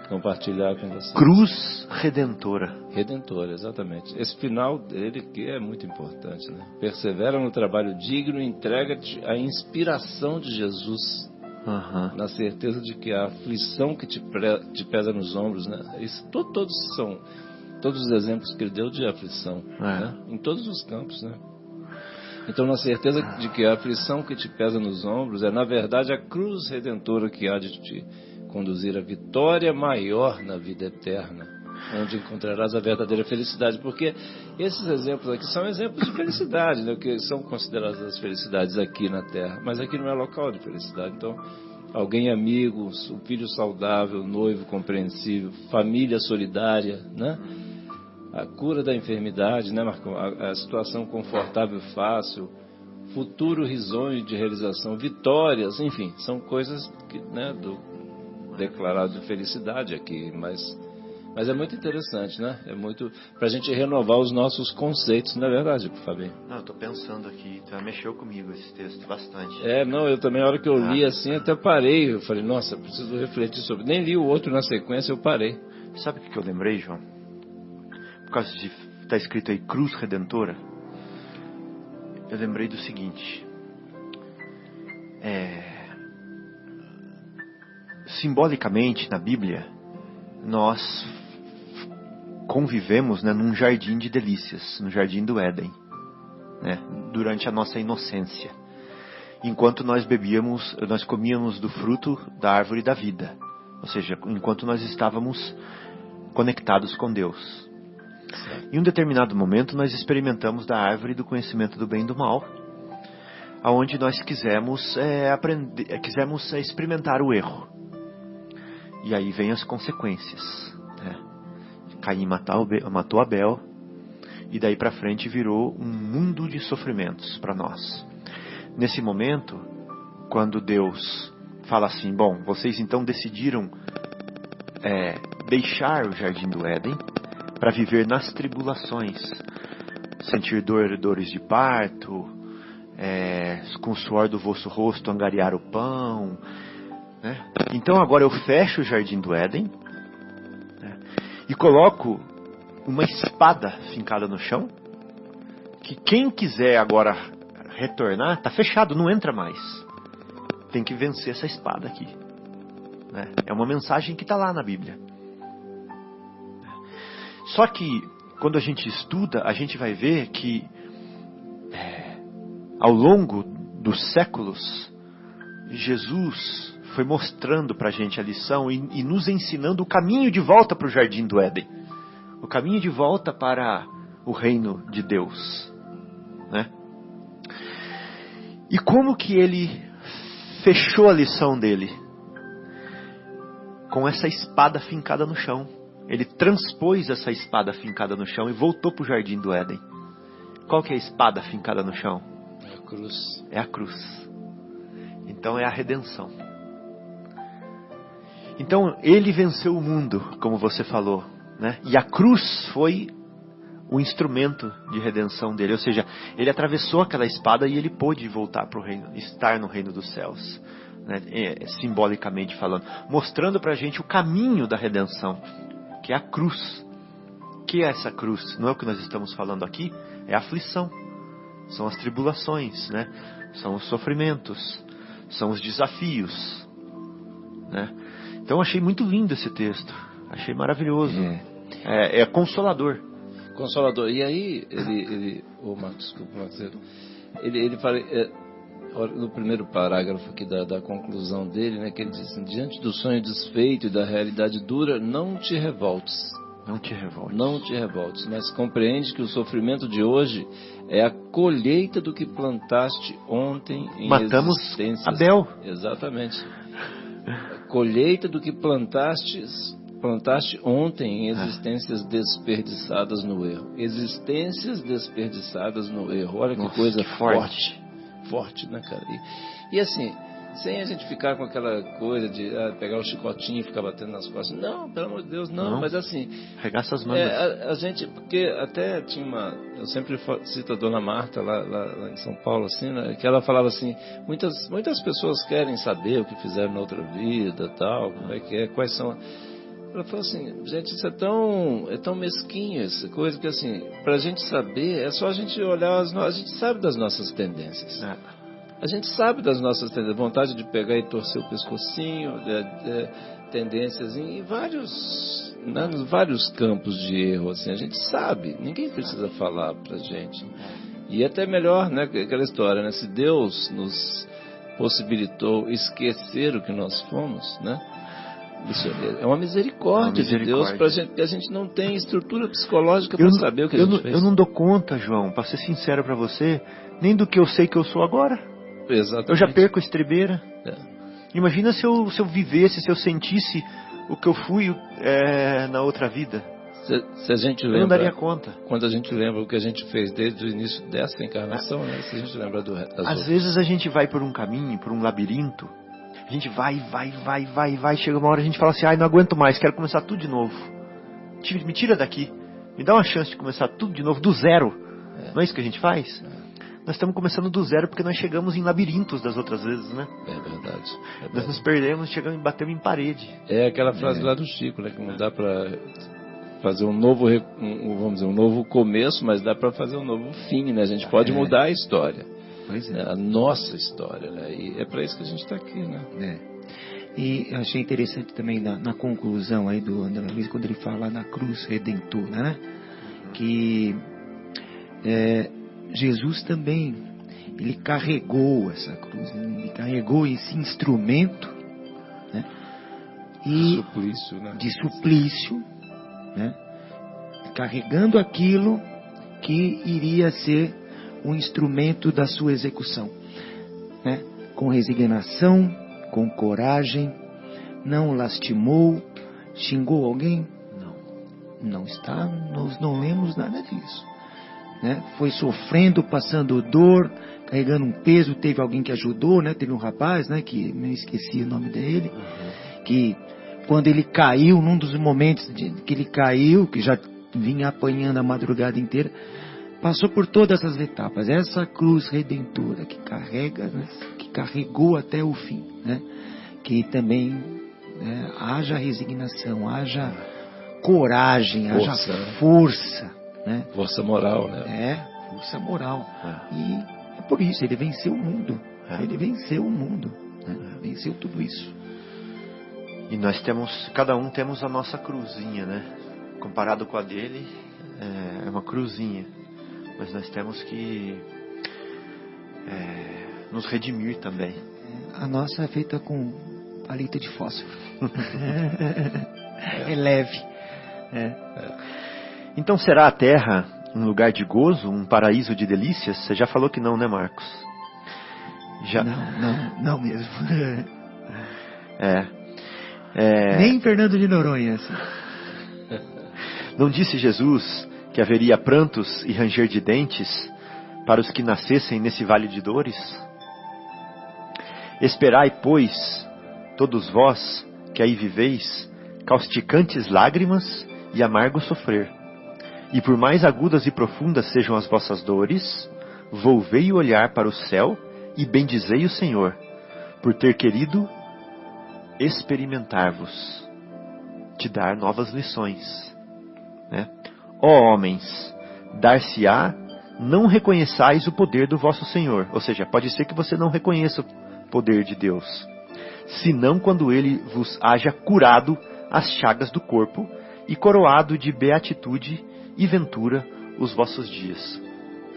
compartilhar com você. Cruz redentora. Redentora, exatamente. Esse final dele que é muito importante, né? Persevera no trabalho digno e entrega-te à inspiração de Jesus, na certeza de que a aflição que te pesa nos ombros, né? Isso, todos os exemplos que ele deu de aflição, né? Em todos os campos, né? Então, na certeza de que a aflição que te pesa nos ombros é, na verdade, a cruz redentora que há de te conduzir à vitória maior na vida eterna, onde encontrarás a verdadeira felicidade. Porque esses exemplos aqui são exemplos de felicidade, né? Que são consideradas as felicidades aqui na Terra, mas aqui não é local de felicidade. Então, alguém amigo, um filho saudável, noivo compreensível, família solidária, né? A cura da enfermidade, né, Marcão? A situação confortável e fácil, futuro risonho de realização, vitórias, enfim, são coisas que, né, do declarado de felicidade aqui, mas é muito interessante, né? É muito para a gente renovar os nossos conceitos, não é verdade, Fabinho? Não, eu tô pensando aqui, mexeu comigo esse texto bastante. Não, eu também, a hora que eu li assim, até parei, eu falei, nossa, preciso refletir sobre, nem li o outro na sequência, eu parei. Sabe o que eu lembrei, João? Por causa de tá escrito aí Cruz Redentora, eu lembrei do seguinte, simbolicamente na Bíblia nós convivemos, né, num jardim de delícias, no jardim do Éden, né, durante a nossa inocência, enquanto nós comíamos do fruto da árvore da vida, ou seja, enquanto nós estávamos conectados com Deus. Em um determinado momento nós experimentamos da árvore do conhecimento do bem e do mal, aonde nós quisemos experimentar o erro. E aí vem as consequências, né? Caim matou Abel, e daí para frente virou um mundo de sofrimentos para nós. Nesse momento, quando Deus fala assim, bom, vocês então decidiram deixar o jardim do Éden para viver nas tribulações, sentir dores de parto, com o suor do vosso rosto angariar o pão, né? Então agora eu fecho o jardim do Éden, né, e coloco uma espada fincada no chão, que quem quiser agora retornar, está fechado, não entra mais. Tem que vencer essa espada aqui, né? É uma mensagem que está lá na Bíblia. Só que quando a gente estuda, a gente vai ver que ao longo dos séculos, Jesus foi mostrando para a gente a lição e nos ensinando o caminho de volta para o jardim do Éden, o caminho de volta para o reino de Deus, né? E como que ele fechou a lição dele? Com essa espada fincada no chão. Ele transpôs essa espada fincada no chão e voltou para o jardim do Éden. Qual que é a espada fincada no chão? É a cruz. É a cruz. Então é a redenção. Então ele venceu o mundo, como você falou, né? E a cruz foi o instrumento de redenção dele. Ou seja, ele atravessou aquela espada e ele pôde voltar para o reino, estar no reino dos céus, né? Simbolicamente falando, mostrando para a gente o caminho da redenção, que é a cruz. O que é essa cruz? Não é o que nós estamos falando aqui? É a aflição. São as tribulações, né? São os sofrimentos, são os desafios, né? Então eu achei muito lindo esse texto, achei maravilhoso, é consolador. Consolador. E aí Marcos, ele fala no primeiro parágrafo aqui da conclusão dele, né, que ele diz assim, diante do sonho desfeito e da realidade dura, não te revoltes. Não te revoltes. Não te revoltes, mas compreende que o sofrimento de hoje é a colheita do que plantaste ontem em Matamos existências. Abel. Exatamente. A colheita do que plantaste ontem em existências desperdiçadas no erro. Existências desperdiçadas no erro. Olha que Nossa, coisa que forte, né, cara? E assim, sem a gente ficar com aquela coisa de pegar o chicotinho e ficar batendo nas costas. Não, pelo amor de Deus, não. Mas assim, regaça as mangas. A gente, porque até tinha eu sempre cito a Dona Marta lá em São Paulo, assim, né, que ela falava assim, muitas pessoas querem saber o que fizeram na outra vida, tal, como é que é, quais são. Ela falou assim, gente, isso é tão mesquinho, essa coisa, que assim, pra gente saber, é só a gente olhar, a gente sabe das nossas tendências. A gente sabe das nossas tendências, vontade de pegar e torcer o pescocinho, tendências em vários campos de erro, assim, a gente sabe, ninguém precisa falar pra gente. E até melhor, né, aquela história, né, se Deus nos possibilitou esquecer o que nós fomos, né, Isso é uma misericórdia de Deus pra gente, porque a gente não tem estrutura psicológica para saber o que a gente fez. Eu não dou conta, João, para ser sincero para você, nem do que eu sei que eu sou agora. Exatamente. Eu já perco a estribeira. É. Imagina se eu vivesse, se eu sentisse o que eu fui na outra vida. Se a gente lembra, eu não daria conta. Quando a gente lembra o que a gente fez desde o início dessa encarnação, né? Se a gente lembra das outras. Vezes a gente vai por um caminho, por um labirinto, a gente vai, chega uma hora a gente fala assim, não aguento mais, quero começar tudo de novo. Me tira daqui, me dá uma chance de começar tudo de novo, do zero. Não é isso que a gente faz? Nós estamos começando do zero porque nós chegamos em labirintos das outras vezes, né? É verdade. Nós nos perdemos, chegamos e batemos em parede. É aquela frase lá do Chico, né? Que não dá para fazer um novo, vamos dizer, um novo começo, mas dá para fazer um novo fim, né? A gente pode mudar a história. Pois é. A nossa história, né? E é para isso que a gente está aqui, né? E achei interessante também na conclusão aí do André Luiz, quando ele fala na cruz redentora, né? Que Jesus também, ele carregou essa cruz, ele carregou esse instrumento, né? Suplício, né? De suplício, né? Carregando aquilo que iria ser um instrumento da sua execução, né? Com resignação, com coragem, não lastimou, xingou alguém? Nós não lemos nada disso, né? Foi sofrendo, passando dor, carregando um peso. Teve alguém que ajudou, né? Teve um rapaz, né? Que não esqueci o nome dele, que quando ele caiu, num dos momentos que ele caiu, que já vinha apanhando a madrugada inteira, passou por todas essas etapas. Essa cruz redentora que carrega, né, que carregou até o fim, né? Que também haja resignação, haja coragem, haja força, né? Força moral, né? Força moral. E é por isso, ele venceu o mundo. Ele venceu o mundo, né? Venceu tudo isso. E nós cada um temos a nossa cruzinha, né? Comparado com a dele, é uma cruzinha. Mas nós temos que nos redimir também. A nossa é feita com palito de fósforo. É leve. Então será a Terra um lugar de gozo, um paraíso de delícias? Você já falou que não, né, Marcos? Já. Não mesmo. Nem em Fernando de Noronha. Assim. Não disse Jesus que haveria prantos e ranger de dentes para os que nascessem nesse vale de dores? Esperai, pois, todos vós que aí viveis, causticantes lágrimas e amargo sofrer. E por mais agudas e profundas sejam as vossas dores, volvei o olhar para o céu e bendizei o Senhor, por ter querido experimentar-vos, te dar novas lições, né? Ó homens, dar-se-á, não reconheçais o poder do vosso Senhor. Ou seja, pode ser que você não reconheça o poder de Deus, senão quando Ele vos haja curado as chagas do corpo e coroado de beatitude e ventura os vossos dias.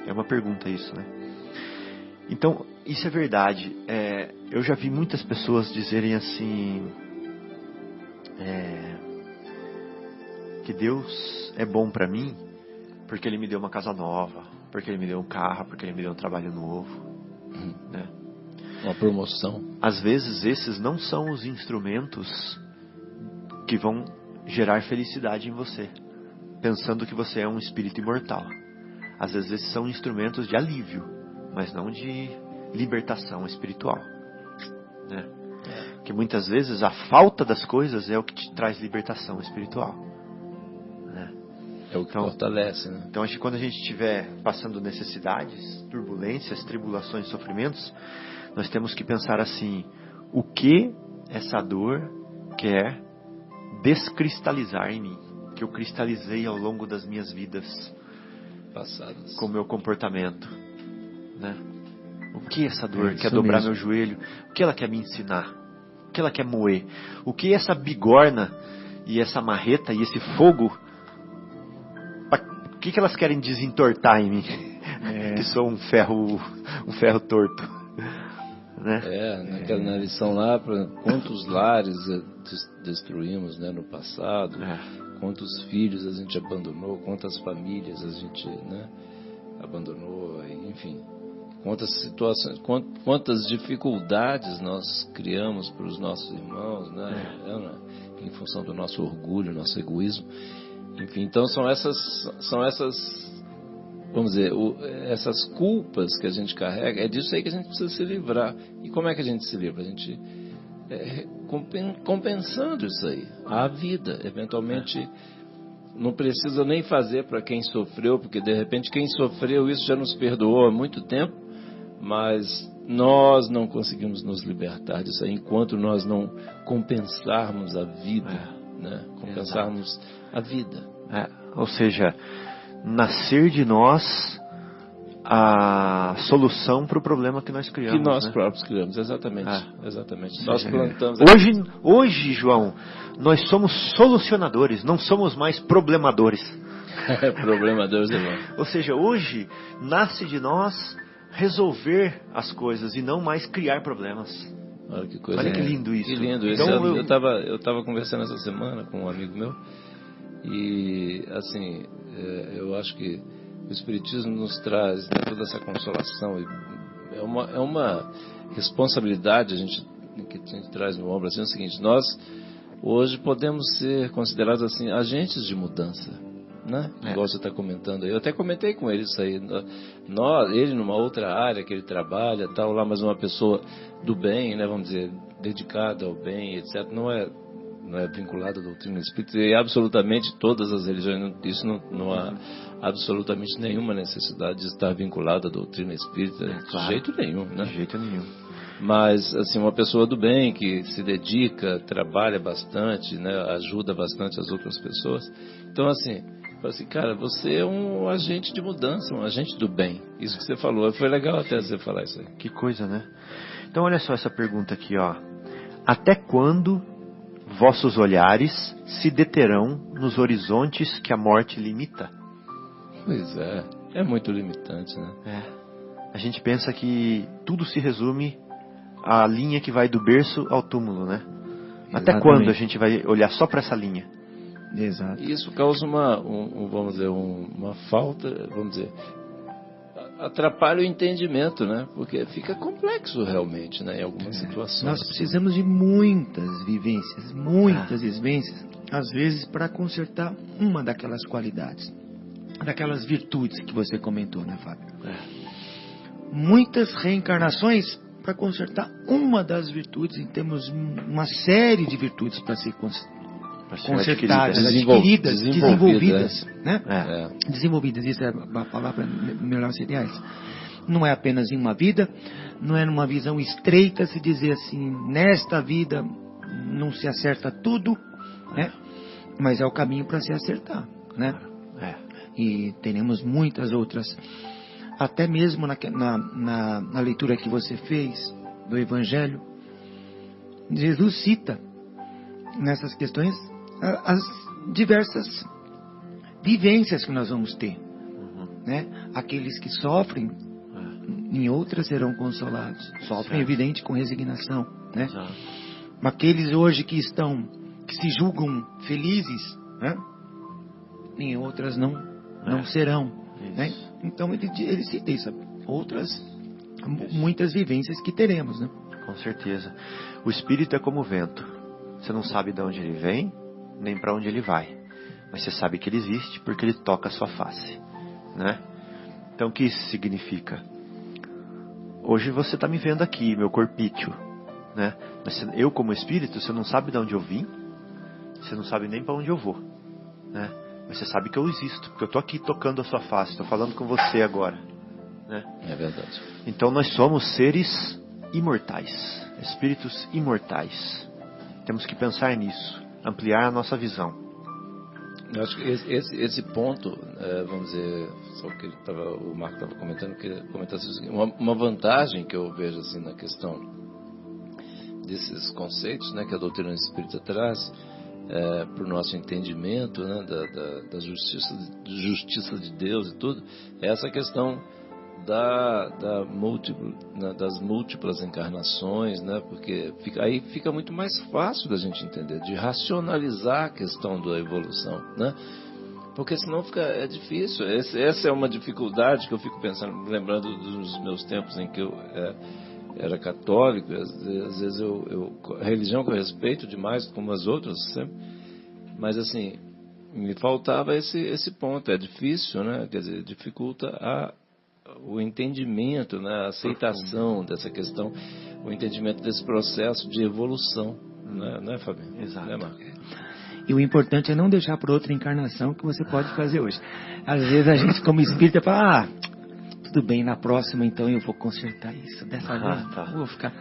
É uma pergunta isso, né? Então, isso é verdade. Eu já vi muitas pessoas dizerem assim, que Deus é bom para mim porque Ele me deu uma casa nova, porque Ele me deu um carro, porque Ele me deu um trabalho novo, né? Uma promoção. Às vezes esses não são os instrumentos que vão gerar felicidade em você, pensando que você é um espírito imortal. Às vezes esses são instrumentos de alívio, mas não de libertação espiritual, né? Que muitas vezes a falta das coisas é o que te traz libertação espiritual, né? É o que fortalece, né? Então, quando a gente estiver passando necessidades, turbulências, tribulações, sofrimentos, nós temos que pensar assim: o que essa dor quer descristalizar em mim, que eu cristalizei ao longo das minhas vidas passadas, com o meu comportamento, né? O que essa dor quer isso dobrar mesmo. meu joelho? O que ela quer me ensinar? O que ela quer moer? O que essa bigorna e essa marreta e esse fogo, o que elas querem desentortar em mim? Que sou um ferro torto, né? Na lição lá, quantos lares destruímos, né, no passado, quantos filhos a gente abandonou, quantas famílias a gente, né, abandonou, enfim, quantas situações, quantas dificuldades nós criamos para os nossos irmãos, né, em função do nosso orgulho, nosso egoísmo, enfim. Então são essas vamos dizer, essas culpas que a gente carrega, é disso aí que a gente precisa se livrar. E como é que a gente se livra? A gente compensando isso aí, a vida. Eventualmente, não precisa nem fazer para quem sofreu, porque de repente quem sofreu isso já nos perdoou há muito tempo, mas nós não conseguimos nos libertar disso aí enquanto nós não compensarmos a vida, né? Compensarmos a vida. Ou seja, nascer de nós a solução para o problema que nós criamos. Que nós próprios criamos, exatamente. Exatamente. Nós plantamos. Hoje, João, nós somos solucionadores, não somos mais problemadores. Problemadores é bom. Ou seja, hoje nasce de nós resolver as coisas e não mais criar problemas. Olha que coisa. Olha que lindo isso. Que lindo isso. Então, eu estava conversando essa semana com um amigo meu e, assim, eu acho que o Espiritismo nos traz, né, toda essa consolação. É uma responsabilidade que a gente traz no ombro. Assim, é o seguinte: nós hoje podemos ser considerados assim agentes de mudança, né? Igual você está comentando aí. Eu até comentei com ele isso aí. Ele numa outra área que ele trabalha, tal lá, mas uma pessoa do bem, né? Vamos dizer, dedicada ao bem, etc. Não é vinculado à doutrina espírita, e absolutamente todas as religiões, isso não há absolutamente nenhuma necessidade de estar vinculado à doutrina espírita, de jeito nenhum, né? De jeito nenhum. Mas, assim, uma pessoa do bem, que se dedica, trabalha bastante, né? Ajuda bastante as outras pessoas. Então, assim, cara, você é um agente de mudança, um agente do bem. Isso que você falou, foi legal até você falar isso aí. Que coisa, né? Então, olha só essa pergunta aqui, ó. Até quando vossos olhares se deterão nos horizontes que a morte limita? Pois é muito limitante, né? A gente pensa que tudo se resume à linha que vai do berço ao túmulo, né? Exatamente. Até quando a gente vai olhar só para essa linha? Exato. E isso causa vamos dizer, uma falta, vamos dizer, atrapalha o entendimento, né? Porque fica complexo realmente, né? Em algumas situações. Nós precisamos de muitas vivências, às vezes para consertar uma daquelas qualidades, daquelas virtudes que você comentou, né, Fábio? Muitas reencarnações para consertar uma das virtudes. E temos uma série de virtudes para ser consertadas, adquiridas, desenvolvidas, né? Desenvolvidas, isso é a palavra melhor seria essa. Não é apenas em uma vida, não é numa visão estreita se dizer assim, nesta vida não se acerta tudo, né? Mas é o caminho para se acertar, né? E teremos muitas outras, até mesmo na leitura que você fez do Evangelho, Jesus cita nessas questões as diversas vivências que nós vamos ter, né? Aqueles que sofrem, em outras serão consolados. Sofrem, evidente, com resignação, né? Aqueles hoje que se julgam felizes, né? Em outras não serão, né? Então ele cita isso, muitas vivências que teremos, né? Com certeza. O espírito é como o vento. Você não sabe de onde ele vem, nem para onde ele vai. Mas você sabe que ele existe porque ele toca a sua face, né? Então o que isso significa? Hoje você está me vendo aqui, meu corpício, né? Mas eu como espírito, você não sabe de onde eu vim, você não sabe nem para onde eu vou, né? Mas você sabe que eu existo, porque eu estou aqui tocando a sua face, estou falando com você agora, né? É verdade. Então nós somos seres imortais, espíritos imortais. Temos que pensar nisso, ampliar a nossa visão. Eu acho que esse ponto, vamos dizer, só que o Marco estava comentando, uma vantagem que eu vejo assim na questão desses conceitos, né, que a doutrina espírita traz para o nosso entendimento, né, da justiça de Deus e tudo, é essa questão das múltiplas encarnações, né? Porque aí fica muito mais fácil da gente entender, de racionalizar a questão da evolução, né? Porque senão é difícil. Essa é uma dificuldade que eu fico pensando, lembrando dos meus tempos em que eu era católico. Às vezes a religião que eu respeito demais, como as outras sempre, mas assim, me faltava esse ponto. É difícil, né? Quer dizer, dificulta o entendimento, né? A aceitação dessa questão, o entendimento desse processo de evolução, né, Fabinho? Exato. Né, Marco? E o importante é não deixar para outra encarnação que você pode fazer hoje. Às vezes a gente, como espírita, fala, tudo bem, na próxima então eu vou consertar isso. Dessa vez tá. vou ficar...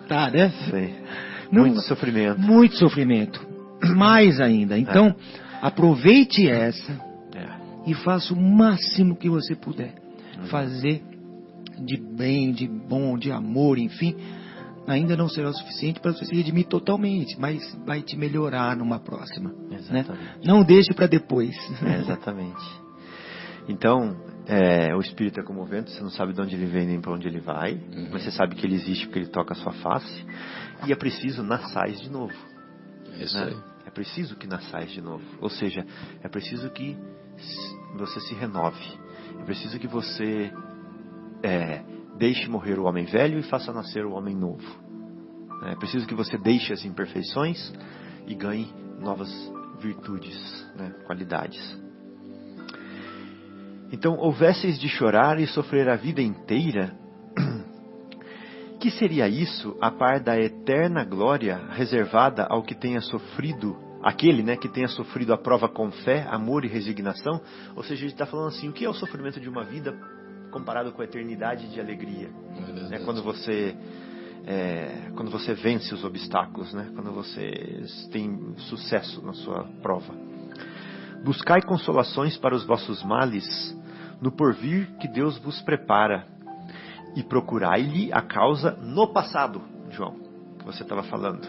tá, né? Sim. Não, Muito sofrimento. Muito sofrimento. Mais ainda. Então, aproveite essa e faça o máximo que você puder. Fazer de bem, de bom, de amor, enfim... ainda não será o suficiente para você se redimir totalmente, mas vai te melhorar numa próxima. Exatamente. Né? Não deixe para depois. Exatamente. Então, o espírito é como o vento, você não sabe de onde ele vem nem para onde ele vai, mas você sabe que ele existe porque ele toca a sua face, e é preciso nasçais de novo. Isso né? aí. É preciso que nasçais de novo. Ou seja, é preciso que você se renove. É preciso que você... deixe morrer o homem velho e faça nascer o homem novo. É preciso que você deixe as imperfeições e ganhe novas virtudes, né, qualidades. Então, houvesseis de chorar e sofrer a vida inteira, que seria isso a par da eterna glória reservada ao que tenha sofrido, aquele, né, que tenha sofrido a prova com fé, amor e resignação? Ou seja, ele está falando assim, o que é o sofrimento de uma vida comparado com a eternidade de alegria? É quando você vence os obstáculos, né? Quando você tem sucesso na sua prova. Buscai consolações para os vossos males no porvir que Deus vos prepara, e procurai-lhe a causa no passado, João, que você estava falando.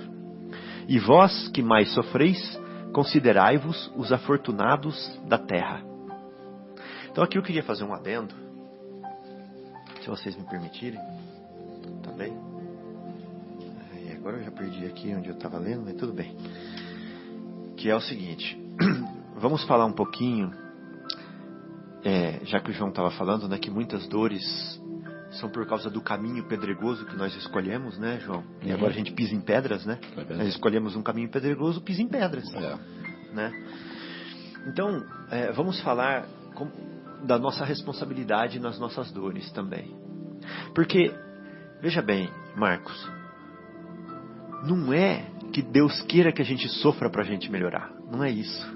E vós que mais sofreis, considerai-vos os afortunados da terra. Então aqui eu queria fazer um adendo, se vocês me permitirem. Tá bem? E agora eu já perdi aqui onde eu estava lendo, mas tudo bem. Que é o seguinte, vamos falar um pouquinho, já que o João estava falando, né, que muitas dores são por causa do caminho pedregoso que nós escolhemos, né, João? E agora a gente pisa em pedras, né? Nós escolhemos um caminho pedregoso, pisa em pedras, né? Então, vamos falar da nossa responsabilidade nas nossas dores também. Porque, veja bem, Marcos, não é que Deus queira que a gente sofra para a gente melhorar. Não é isso.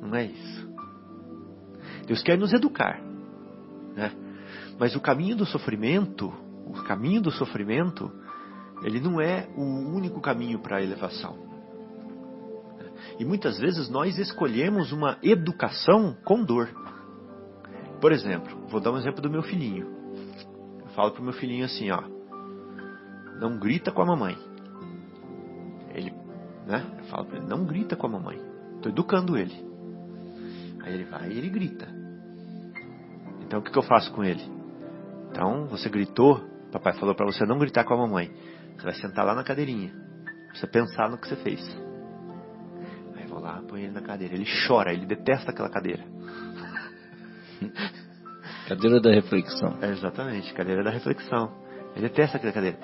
Não é isso. Deus quer nos educar, né? Mas o caminho do sofrimento, ele não é o único caminho para a elevação. E muitas vezes nós escolhemos uma educação com dor. Por exemplo, vou dar um exemplo do meu filhinho. Eu falo pro meu filhinho assim, ó, não grita com a mamãe. Ele, né? Eu falo para ele, não grita com a mamãe. Estou educando ele. Aí ele vai e ele grita. Então o que eu faço com ele? Então, você gritou, papai falou para você não gritar com a mamãe. Você vai sentar lá na cadeirinha, pra você pensar no que você fez. Aí eu vou lá, põe ele na cadeira. Ele chora, ele detesta aquela cadeira. Cadeira da reflexão. Exatamente, cadeira da reflexão. Ele detesta aquela cadeira.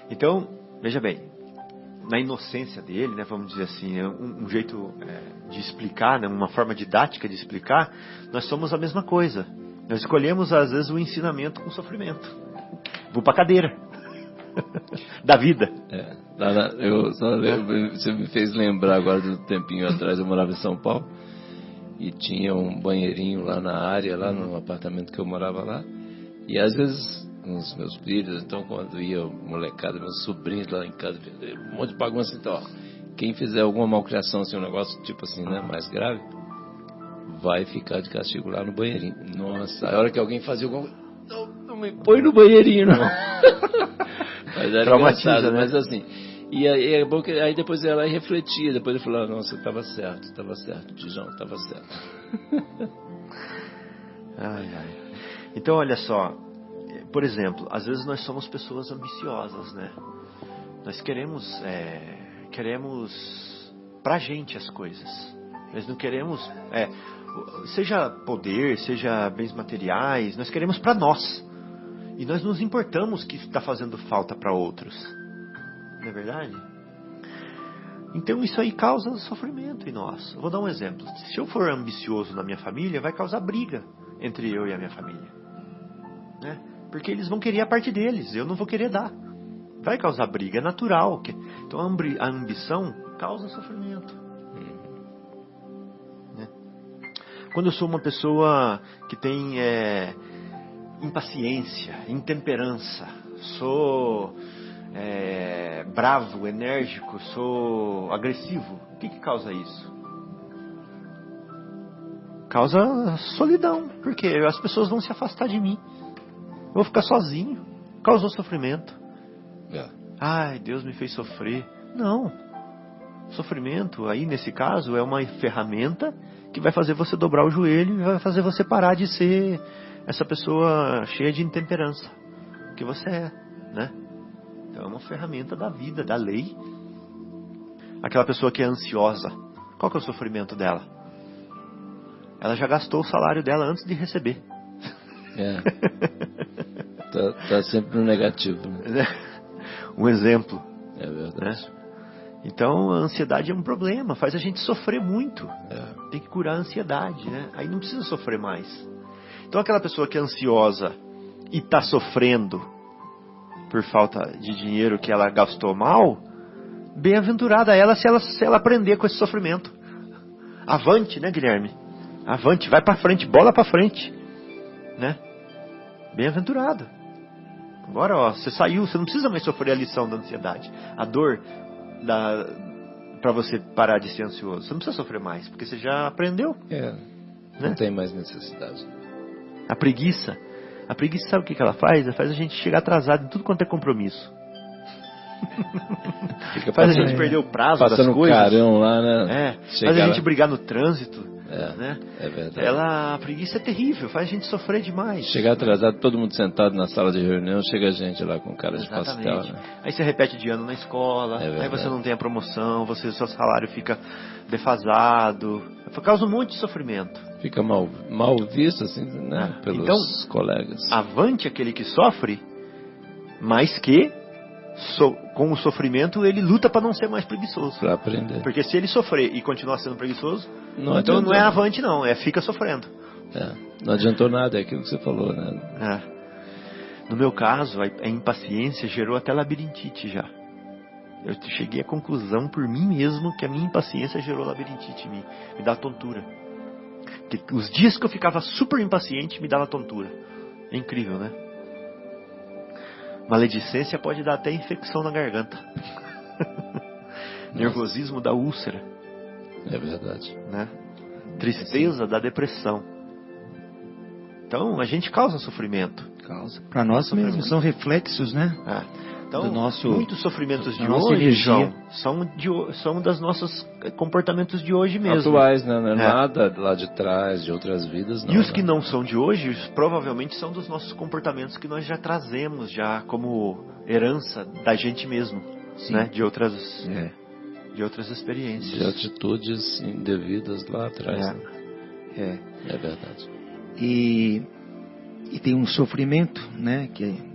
Então, veja bem, na inocência dele, né, vamos dizer assim, um jeito de explicar, né, uma forma didática de explicar, nós somos a mesma coisa. Nós escolhemos, às vezes, o ensinamento com sofrimento. Vou para a cadeira da vida. Você me fez lembrar agora de um tempinho atrás, eu morava em São Paulo e tinha um banheirinho lá na área, lá no apartamento que eu morava lá. E às vezes, os meus filhos, então quando ia molecada, meus sobrinhos lá em casa, um monte de bagunça, então, ó, quem fizer alguma malcriação, assim, um negócio tipo assim, né, mais grave, vai ficar de castigo lá no banheirinho. Nossa, a hora que alguém fazia alguma coisa, não me põe no banheirinho, não. Mas era engraçado, né? Mas assim, e aí é bom que aí depois ela refletia, depois ele falou, nossa, estava certo, Tijão, estava certo. Ai. Então, olha só, por exemplo, às vezes nós somos pessoas ambiciosas, né? Nós queremos pra gente as coisas. Nós não queremos, seja poder, seja bens materiais, nós queremos pra nós. E nós nos importamos que está fazendo falta para outros. Não é verdade? Então isso aí causa sofrimento em nós. Eu vou dar um exemplo. Se eu for ambicioso na minha família, vai causar briga entre eu e a minha família. Né? Porque eles vão querer a parte deles, eu não vou querer dar. Vai causar briga, é natural. Então a ambição causa sofrimento. Né? Quando eu sou uma pessoa que tem impaciência, intemperança, sou bravo, enérgico, sou agressivo, o que causa isso? Causa solidão, porque as pessoas vão se afastar de mim, eu vou ficar sozinho, causou sofrimento. Ai, Deus me fez sofrer. Não, sofrimento aí nesse caso é uma ferramenta que vai fazer você dobrar o joelho e vai fazer você parar de ser essa pessoa cheia de intemperança que você é, né? Então é uma ferramenta da vida, da lei. Aquela pessoa que é ansiosa, qual que é o sofrimento dela? Ela já gastou o salário dela antes de receber. Tá sempre no negativo, né? Um exemplo. É verdade. Né? Então a ansiedade é um problema, faz a gente sofrer muito. Tem que curar a ansiedade, né? Aí não precisa sofrer mais. Então aquela pessoa que é ansiosa e está sofrendo por falta de dinheiro que ela gastou mal, bem-aventurada ela se ela aprender com esse sofrimento. Avante, né, Guilherme? Avante, vai para frente, bola para frente, né? Bem-aventurado. Agora, ó, você saiu, você não precisa mais sofrer a lição da ansiedade, a dor para você parar de ser ansioso. Você não precisa sofrer mais, porque você já aprendeu. Não tem mais necessidade. A preguiça sabe o que ela faz? Ela faz a gente chegar atrasado em tudo quanto é compromisso. Faz a gente perder o prazo das coisas. Passando carão lá, né? Faz a gente brigar no trânsito. Né? É verdade. A preguiça é terrível, faz a gente sofrer demais. Chegar atrasado, todo mundo sentado na sala de reunião, chega a gente lá com cara de pastel. Né? Aí você repete de ano na escola, aí você não tem a promoção, seu salário fica defasado, causa um monte de sofrimento. Fica mal visto, assim, né? Pelos colegas. Avante aquele que sofre, mas que com o sofrimento ele luta para não ser mais preguiçoso. Para aprender. Porque se ele sofrer e continuar sendo preguiçoso, então não é avante não, fica sofrendo. Não adiantou nada, é aquilo que você falou, né? No meu caso, a impaciência gerou até labirintite já. Eu cheguei à conclusão por mim mesmo que a minha impaciência gerou labirintite em mim, me dá tontura. Que os dias que eu ficava super impaciente me dava tontura. É incrível, né? Maledicência pode dar até infecção na garganta. Nervosismo dá úlcera. É verdade. Né? Tristeza dá depressão. Então a gente causa sofrimento. Para nós mesmo, são reflexos, né? Então, muitos sofrimentos de hoje, João, são dos nossos comportamentos de hoje mesmo. Atuais, né? Não é nada lá de trás, de outras vidas. Não, e os que não são de hoje, provavelmente são dos nossos comportamentos que nós já trazemos, já como herança da gente mesmo. Né? De outras experiências. De atitudes indevidas lá atrás. É verdade. E tem um sofrimento, né? Que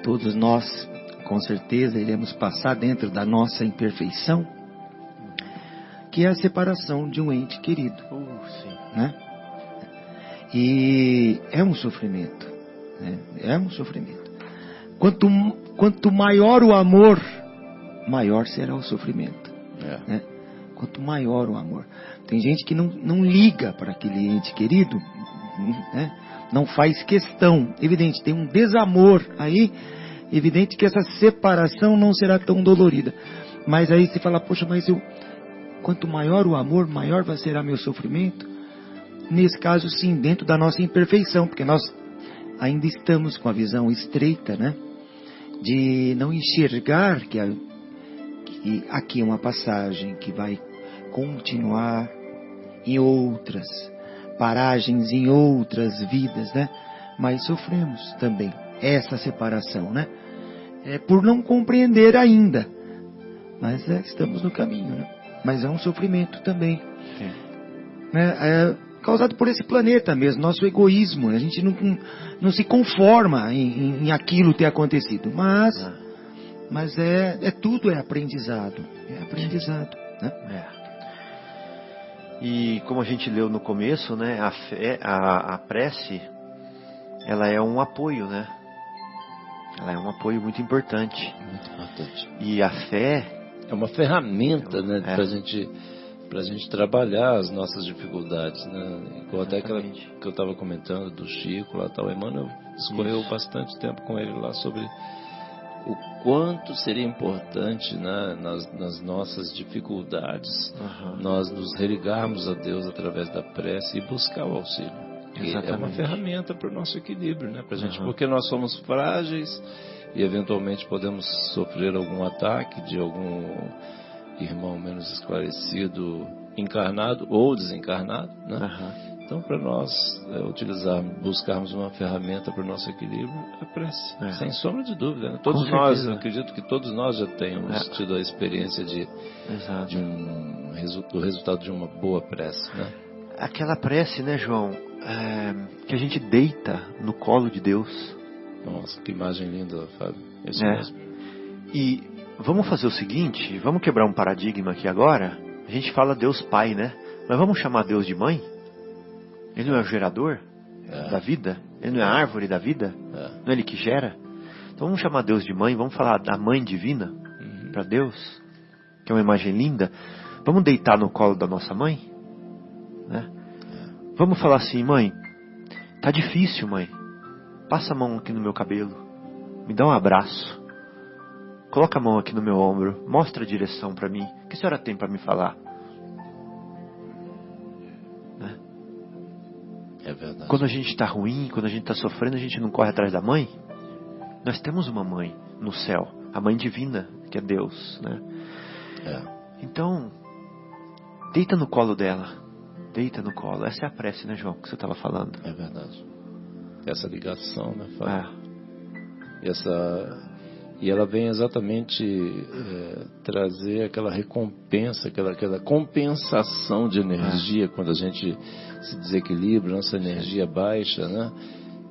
todos nós, com certeza, iremos passar dentro da nossa imperfeição, que é a separação de um ente querido. Sim. Né? E é um sofrimento. Né? É um sofrimento. Quanto maior o amor, maior será o sofrimento. Né? Quanto maior o amor. Tem gente que não liga para aquele ente querido, né? Não faz questão. Evidente, tem um desamor aí. Evidente que essa separação não será tão dolorida. Mas aí você fala, poxa, mas quanto maior o amor, maior vai ser meu sofrimento. Nesse caso, sim, dentro da nossa imperfeição. Porque nós ainda estamos com a visão estreita, né? De não enxergar que aqui é uma passagem que vai continuar em outras paragens, em outras vidas, né? mais sofremos também essa separação, né? É por não compreender ainda, mas estamos no caminho, né? Mas é um sofrimento também. Sim. É causado por esse planeta mesmo, nosso egoísmo. A gente não se conforma em aquilo ter acontecido, mas tudo é aprendizado. É aprendizado, né? E como a gente leu no começo, né, a prece, ela é um apoio, né? Ela é um apoio muito importante. Muito importante. E a fé é uma ferramenta, né, pra gente trabalhar as nossas dificuldades, né? Igual até aquela que eu estava comentando do Chico lá tal. Emmanuel discorreu bastante tempo com ele lá sobre o quanto seria importante, né, nas nossas dificuldades, nós nos religarmos a Deus através da prece e buscar o auxílio. É uma ferramenta para o nosso equilíbrio, né, pra gente, porque nós somos frágeis e eventualmente podemos sofrer algum ataque de algum irmão menos esclarecido, encarnado ou desencarnado, né? Então, para nós buscarmos uma ferramenta para o nosso equilíbrio, a prece, sem sombra de dúvida, né? Todos nós, eu acredito que todos nós já tenhamos tido a experiência do resultado de uma boa prece, né? Aquela prece, né, João, que a gente deita no colo de Deus. Nossa, que imagem linda, Fábio. Isso mesmo. E vamos fazer o seguinte, vamos quebrar um paradigma aqui agora. A gente fala Deus Pai, né? Mas vamos chamar Deus de Mãe? Ele não é o gerador da vida? Ele não é a árvore da vida? Não é Ele que gera? Então vamos chamar Deus de Mãe, vamos falar da Mãe Divina para Deus, que é uma imagem linda. Vamos deitar no colo da nossa mãe? Né? Vamos falar assim: mãe, tá difícil, mãe. Passa a mão aqui no meu cabelo, me dá um abraço, coloca a mão aqui no meu ombro, mostra a direção para mim. O que a senhora tem para me falar? Né? É verdade. Quando a gente está ruim, quando a gente está sofrendo, a gente não corre atrás da mãe. Nós temos uma mãe no céu, a mãe divina, que é Deus, né? Então, deita no colo dela, deita no colo. Essa é a prece, né, João, que você estava falando? É verdade. Essa ligação, né, Fábio? E ela vem exatamente trazer aquela recompensa, aquela compensação de energia quando a gente se desequilibra, nossa energia baixa, né?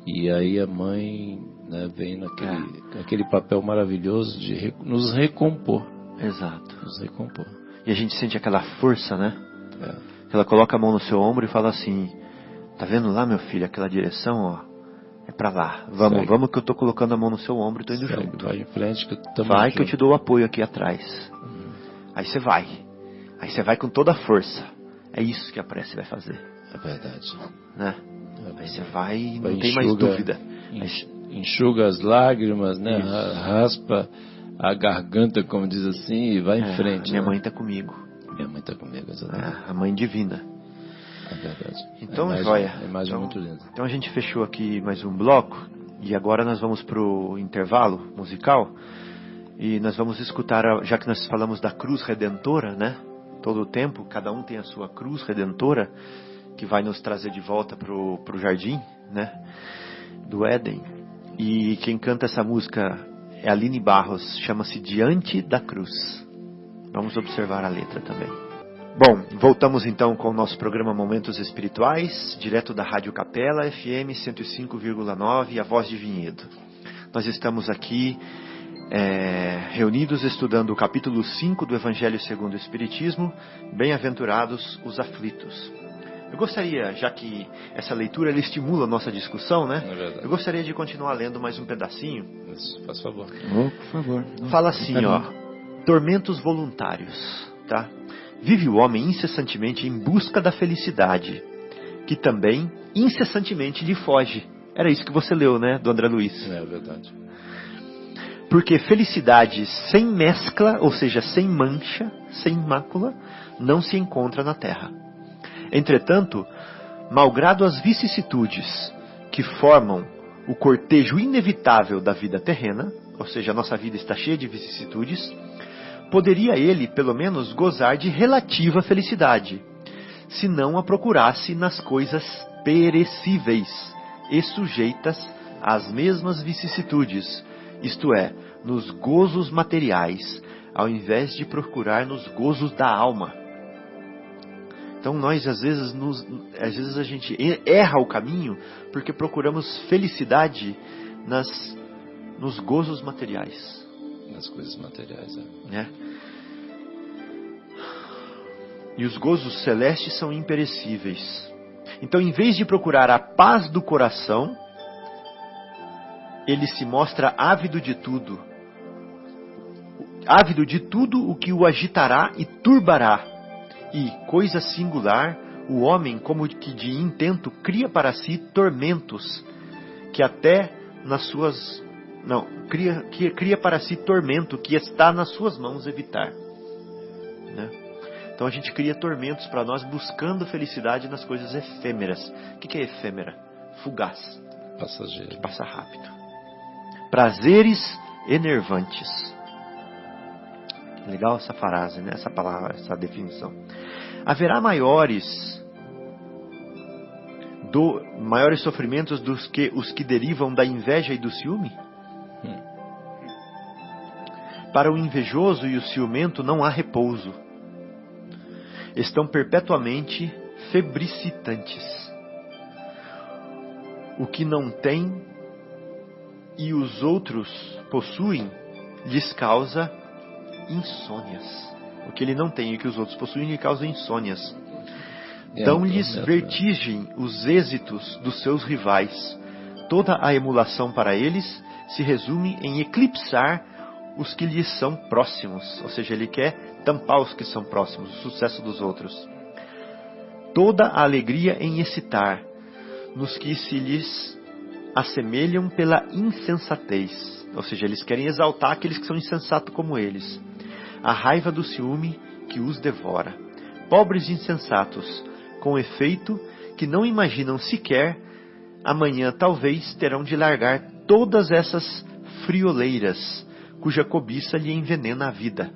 E aí a mãe, né, vem naquele papel maravilhoso de nos recompor. Exato. Nos recompor. E a gente sente aquela força, né? Ela coloca a mão no seu ombro e fala assim: tá vendo lá, meu filho, aquela direção, ó? É pra lá. Vamos que eu tô colocando a mão no seu ombro e tô indo junto. Vai em frente que eu também. Vai que eu te dou o apoio aqui atrás. Aí você vai. Aí você vai com toda a força. É isso que a prece vai fazer. É verdade. Né? Aí você vai e não tem mais dúvida. Enxuga as lágrimas, né? Raspa a garganta, como diz assim, e vai em frente. Minha mãe tá comigo. Minha mãe tá comigo, exatamente. A mãe divina. É verdade. Então, joia. A imagem é muito linda. Então a gente fechou aqui mais um bloco. E agora nós vamos pro intervalo musical. E nós vamos escutar, já que nós falamos da cruz redentora, né? Todo o tempo, cada um tem a sua cruz redentora, que vai nos trazer de volta pro jardim, né? Do Éden. E quem canta essa música é a Aline Barros, chama-se Diante da Cruz. Vamos observar a letra também. Bom, voltamos então com o nosso programa Momentos Espirituais, direto da Rádio Capela, FM 105,9, a Voz de Vinhedo. Nós estamos aqui reunidos estudando o capítulo 5 do Evangelho segundo o Espiritismo, Bem-aventurados os aflitos. Eu gostaria, já que essa leitura ela estimula a nossa discussão, né? Eu gostaria de continuar lendo mais um pedacinho. Isso, faz favor. Por favor. Fala assim, ó: tormentos voluntários, tá? Vive o homem incessantemente em busca da felicidade, que também incessantemente lhe foge. Era isso que você leu, né, do André Luiz? É verdade. Porque felicidade sem mescla, ou seja, sem mancha, sem mácula, não se encontra na terra. Entretanto, malgrado as vicissitudes que formam o cortejo inevitável da vida terrena, ou seja, a nossa vida está cheia de vicissitudes, poderia ele, pelo menos, gozar de relativa felicidade, se não a procurasse nas coisas perecíveis, e sujeitas às mesmas vicissitudes, isto é, nos gozos materiais, ao invés de procurar nos gozos da alma. Então nós às vezes a gente erra o caminho porque procuramos felicidade nos gozos materiais. Nas coisas materiais, né? E os gozos celestes são imperecíveis. Então, em vez de procurar a paz do coração, ele se mostra ávido de tudo o que o agitará e turbará. E, coisa singular, o homem, como que de intento, cria para si tormentos, que até nas suas... Não, cria para si tormento que está nas suas mãos evitar. Né? Então a gente cria tormentos para nós buscando felicidade nas coisas efêmeras. O que é efêmera? Fugaz. passageiro, que passa rápido. Prazeres enervantes. Legal essa frase, né? Essa palavra, essa definição. Haverá maiores sofrimentos dos que os que derivam da inveja e do ciúme? Para o invejoso e o ciumento não há repouso. Estão perpetuamente febricitantes. O que não tem e os outros possuem lhes causa insônias. O que ele não tem e que os outros possuem lhe causa insônias. Dão-lhes vertigem os êxitos dos seus rivais. Toda a emulação para eles se resume em eclipsar os que lhes são próximos. Ou seja, ele quer tampar os que são próximos, o sucesso dos outros. Toda a alegria em excitar nos que se lhes assemelham pela insensatez. Ou seja, eles querem exaltar aqueles que são insensatos como eles. A raiva do ciúme que os devora. Pobres insensatos, com efeito que não imaginam sequer, amanhã talvez terão de largar todas essas frioleiras, cuja cobiça lhe envenena a vida.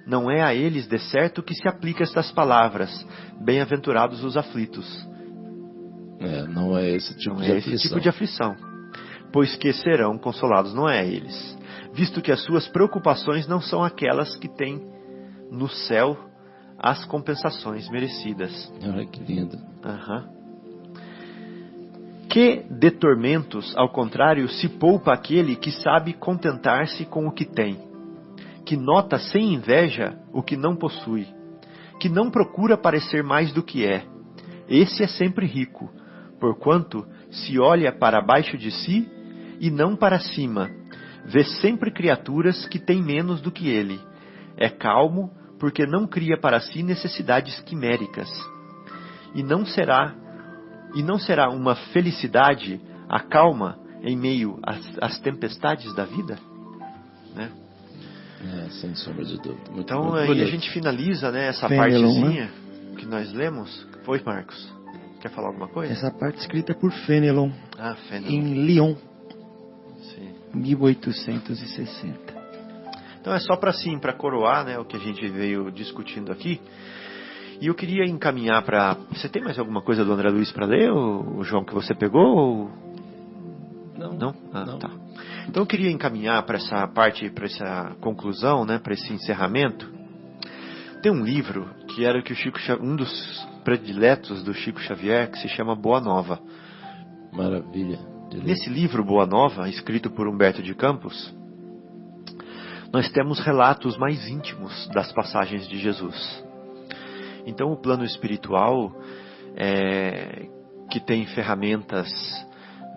Não é a eles, de certo, que se aplica estas palavras: bem-aventurados os aflitos. Não é esse tipo não de é aflição. esse tipo de aflição, pois que serão consolados, não é a eles, visto que as suas preocupações não são aquelas que têm no céu as compensações merecidas. Olha que lindo. Que de tormentos, ao contrário, se poupa aquele que sabe contentar-se com o que tem, que nota sem inveja o que não possui, que não procura parecer mais do que é. Esse é sempre rico, porquanto se olha para baixo de si e não para cima, vê sempre criaturas que têm menos do que ele. É calmo, porque não cria para si necessidades quiméricas. E não será uma felicidade a calma em meio às tempestades da vida? Né? Sem sombra de dúvida. Muito, então, muito aí bonito. a gente finaliza, né, essa Fenelon, partezinha que nós lemos. Foi, Marcos? Quer falar alguma coisa? Essa parte escrita por Fenelon, Fenelon. em Lyon, Sim. 1860. Então é só para coroar, né, o que a gente veio discutindo aqui. E eu queria encaminhar para... Você tem mais alguma coisa do André Luiz para ler, o João, que você pegou? Ou... Não. Não? Tá. Então eu queria encaminhar para essa parte, para essa conclusão, né, para esse encerramento. Tem um livro que era um dos prediletos do Chico Xavier, que se chama Boa Nova. Maravilha. Nesse livro Boa Nova, escrito por Humberto de Campos, nós temos relatos mais íntimos das passagens de Jesus. Então o plano espiritual, que tem ferramentas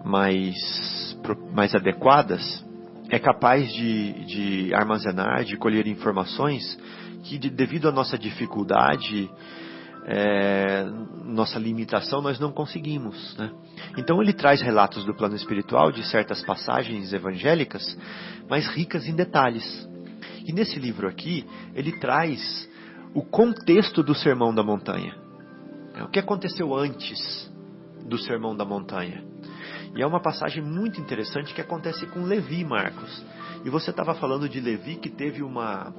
mais adequadas, é capaz de armazenar, de colher informações que, devido à nossa dificuldade, nossa limitação, nós não conseguimos, né? Então ele traz relatos do plano espiritual, de certas passagens evangélicas, mas ricas em detalhes. E nesse livro aqui, ele traz o contexto do Sermão da Montanha. O que aconteceu antes do Sermão da Montanha. E é uma passagem muito interessante que acontece com Levi, Marcos. E você estava falando de Levi que teve uma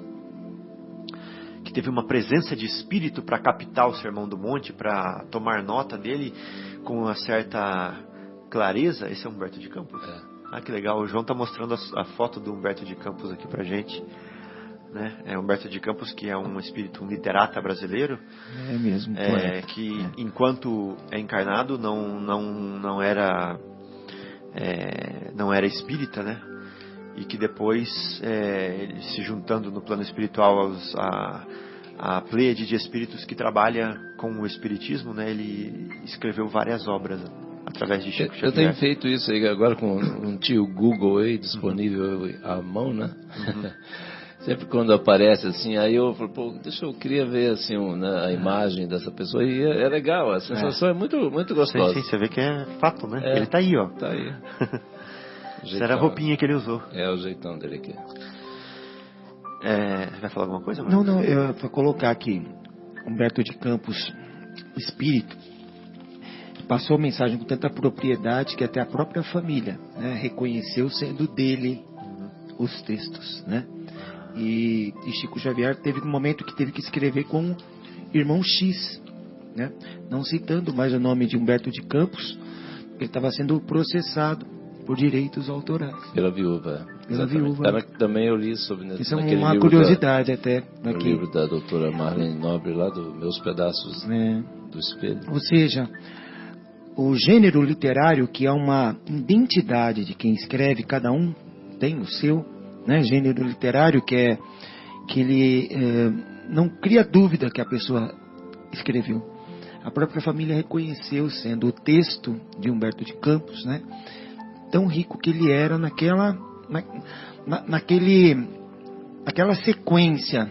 presença de espírito para captar o Sermão do Monte, para tomar nota dele com uma certa clareza, esse é Humberto de Campos? É. Ah, que legal. O João está mostrando a foto do Humberto de Campos aqui pra gente. Né? É Humberto de Campos, que é um espírito, um literata brasileiro. É mesmo. Que enquanto é encarnado não era espírita, né? E que depois, ele se juntando no plano espiritual a pleiade de espíritos que trabalha com o espiritismo, né? Ele escreveu várias obras através de Chico Xavier. Eu tenho feito isso aí agora com um tio Google aí disponível à mão, né? Sempre quando aparece assim, aí eu falo, pô, eu queria ver assim né, a imagem dessa pessoa, e é legal, a sensação é muito, muito gostosa. Sim, você vê que é fato, né? Ele tá aí, ó. Tá aí. Essa era a roupinha que ele usou. É o jeitão dele aqui. Vai falar alguma coisa, Marcos? Não, eu vou colocar aqui, Humberto de Campos, espírito, passou a mensagem com tanta propriedade que até a própria família, né, reconheceu sendo dele os textos, né? E Chico Xavier teve um momento que teve que escrever com o irmão X, né? Não citando mais o nome de Humberto de Campos, porque ele estava sendo processado por direitos autorais. Pela viúva. Pela viúva. Também eu li sobre isso é uma curiosidade até. No livro da doutora Marlene Nobre, lá dos Meus Pedaços do Espelho. Ou seja, o gênero literário, que é uma identidade de quem escreve, cada um tem o seu, né, gênero literário, que ele não cria dúvida que a pessoa escreveu. A própria família reconheceu sendo o texto de Humberto de Campos, né, tão rico que ele era naquela sequência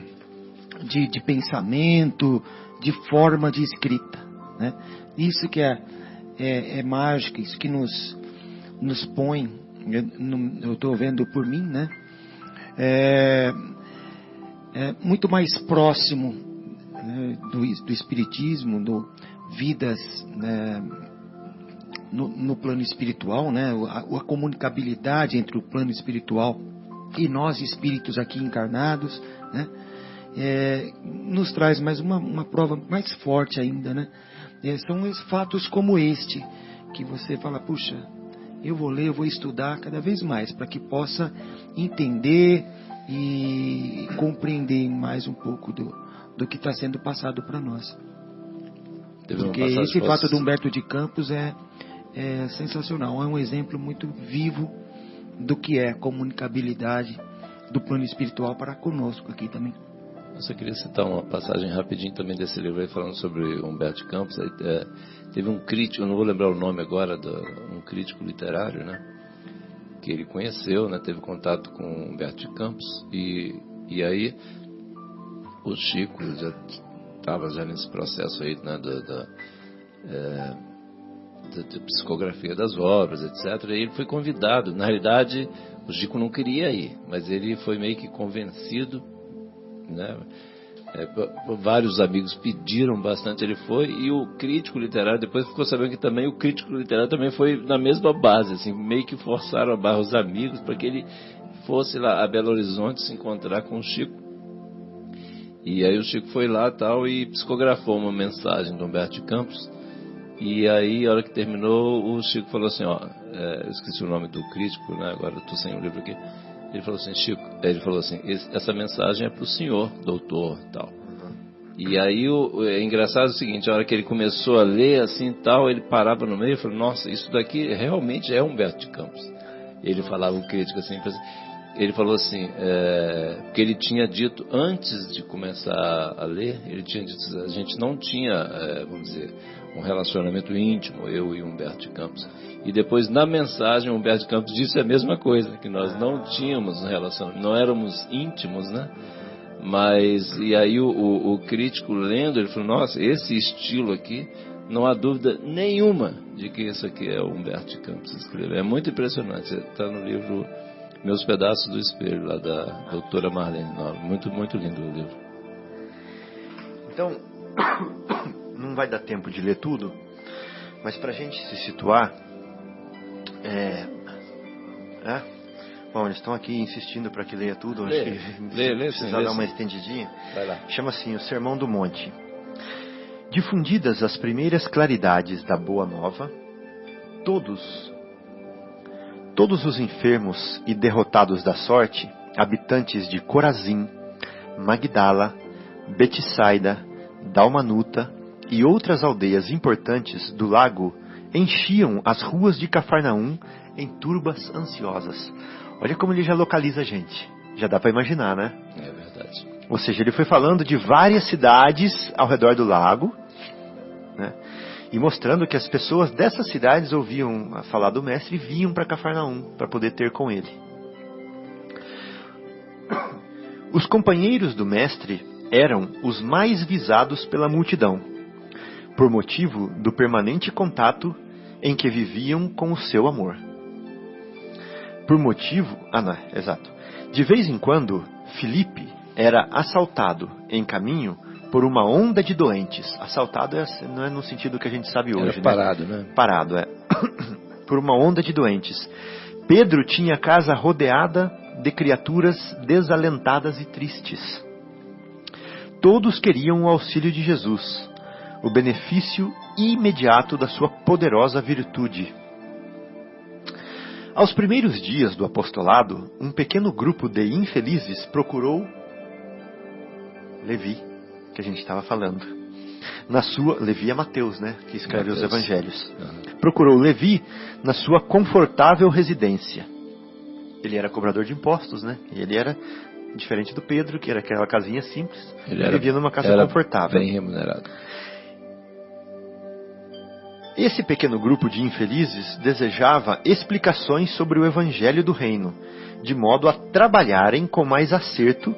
de pensamento, de forma de escrita, né? Isso que é mágico, isso que nos põe, eu estou vendo por mim, né? É muito mais próximo, né, do espiritismo, vidas, né, no plano espiritual, né? A comunicabilidade entre o plano espiritual e nós espíritos aqui encarnados, né? Nos traz mais uma prova mais forte ainda, né? São fatos como este que você fala, puxa, eu vou ler, eu vou estudar cada vez mais para que possa entender e compreender mais um pouco do que está sendo passado para nós. Porque esse fato do Humberto de Campos é sensacional, é um exemplo muito vivo do que é a comunicabilidade do plano espiritual para conosco aqui também. Eu só queria citar uma passagem rapidinho também desse livro aí, falando sobre Humberto de Campos. Teve um crítico, eu não vou lembrar o nome agora, um crítico literário, né, que ele conheceu, né, teve contato com Humberto de Campos, e aí o Chico já estava nesse processo aí, né, de psicografia das obras, etc. E ele foi convidado. Na realidade, o Chico não queria ir, mas ele foi meio que convencido, né? Vários amigos pediram bastante, ele foi, e o crítico literário depois ficou sabendo que também o crítico literário também foi na mesma base, assim, meio que forçaram a barra os amigos para que ele fosse lá a Belo Horizonte se encontrar com o Chico. E aí o Chico foi lá tal e psicografou uma mensagem do Humberto de Campos. E aí, a hora que terminou, o Chico falou assim, eu esqueci o nome do crítico, né? Agora eu estou sem o livro aqui. Ele falou assim, Chico, essa mensagem é para o senhor, doutor, tal. E aí, é engraçado o seguinte, a hora que ele começou a ler, assim, tal, ele parava no meio e falou, nossa, isso daqui realmente é Humberto de Campos. Ele falava, o crítico, assim, ele falou assim, porque ele tinha dito, antes de começar a ler, ele tinha dito, a gente não tinha, vamos dizer, um relacionamento íntimo, eu e Humberto de Campos. E depois, na mensagem, Humberto de Campos disse a mesma coisa, que nós não tínhamos um relacionamento, não éramos íntimos, né? Mas, e aí o crítico lendo, ele falou, nossa, esse estilo aqui, não há dúvida nenhuma de que isso aqui é o Humberto de Campos escreveu. É muito impressionante, está no livro Meus Pedaços do Espelho, lá da doutora Marlene Nobre. Muito, muito lindo o livro. Então, não vai dar tempo de ler tudo, mas para a gente se situar, bom, eles estão aqui insistindo para que leia tudo, acho que precisa dar uma estendidinha. Vai lá. Chama assim, o Sermão do Monte. Difundidas as primeiras claridades da Boa Nova, Todos os enfermos e derrotados da sorte, habitantes de Corazim, Magdala, Betsaida, Dalmanuta e outras aldeias importantes do lago, enchiam as ruas de Cafarnaum em turbas ansiosas. Olha como ele já localiza a gente. Já dá para imaginar, né? É verdade. Ou seja, ele foi falando de várias cidades ao redor do lago, né? E mostrando que as pessoas dessas cidades ouviam falar do mestre e vinham para Cafarnaum para poder ter com ele. Os companheiros do mestre eram os mais visados pela multidão, por motivo do permanente contato em que viviam com o seu amor. De vez em quando, Filipe era assaltado em caminho por uma onda de doentes. Assaltado não é no sentido que a gente sabe hoje, era parado, né? Parado, é. Por uma onda de doentes. Pedro tinha a casa rodeada de criaturas desalentadas e tristes. Todos queriam o auxílio de Jesus, o benefício imediato da sua poderosa virtude. Aos primeiros dias do apostolado, um pequeno grupo de infelizes procurou Levi, que a gente estava falando. Levi é Mateus, né? Que escreve os evangelhos. Uhum. Procurou Levi na sua confortável residência. Ele era cobrador de impostos, né? E ele era diferente do Pedro, que era aquela casinha simples. Ele vivia numa casa confortável. Bem remunerado. Esse pequeno grupo de infelizes desejava explicações sobre o evangelho do reino, de modo a trabalharem com mais acerto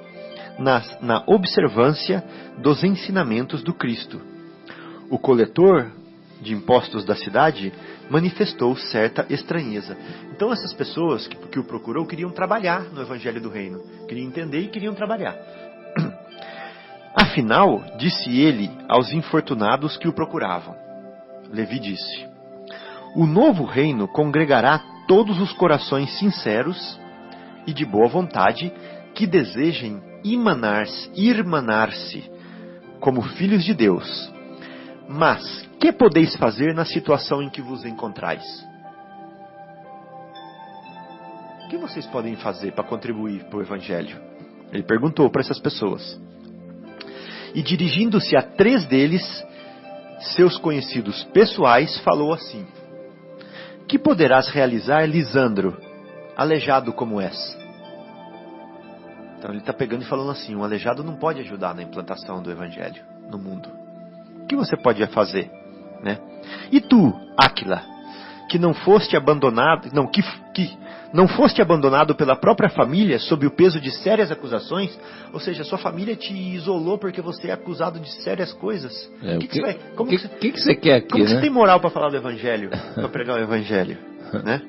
na observância dos ensinamentos do Cristo. O coletor de impostos da cidade manifestou certa estranheza. Então essas pessoas que o procurou queriam trabalhar no evangelho do reino, queriam entender e queriam trabalhar. Afinal, disse ele aos infortunados que o procuravam, Levi disse: o novo reino congregará todos os corações sinceros e de boa vontade que desejem irmanar-se como filhos de Deus. Mas que podeis fazer na situação em que vos encontrais? O que vocês podem fazer para contribuir para o evangelho? Ele perguntou para essas pessoas. E dirigindo-se a 3 deles, seus conhecidos pessoais, falou assim: que poderás realizar, Lisandro, aleijado como és? Então ele está pegando e falando assim: um aleijado não pode ajudar na implantação do evangelho no mundo. O que você pode fazer, né? E tu, Áquila, que não foste abandonado, que não foste abandonado pela própria família sob o peso de sérias acusações, ou seja, sua família te isolou porque você é acusado de sérias coisas. O que você quer aqui, como né? Você tem moral para falar do evangelho, para pregar o evangelho, né?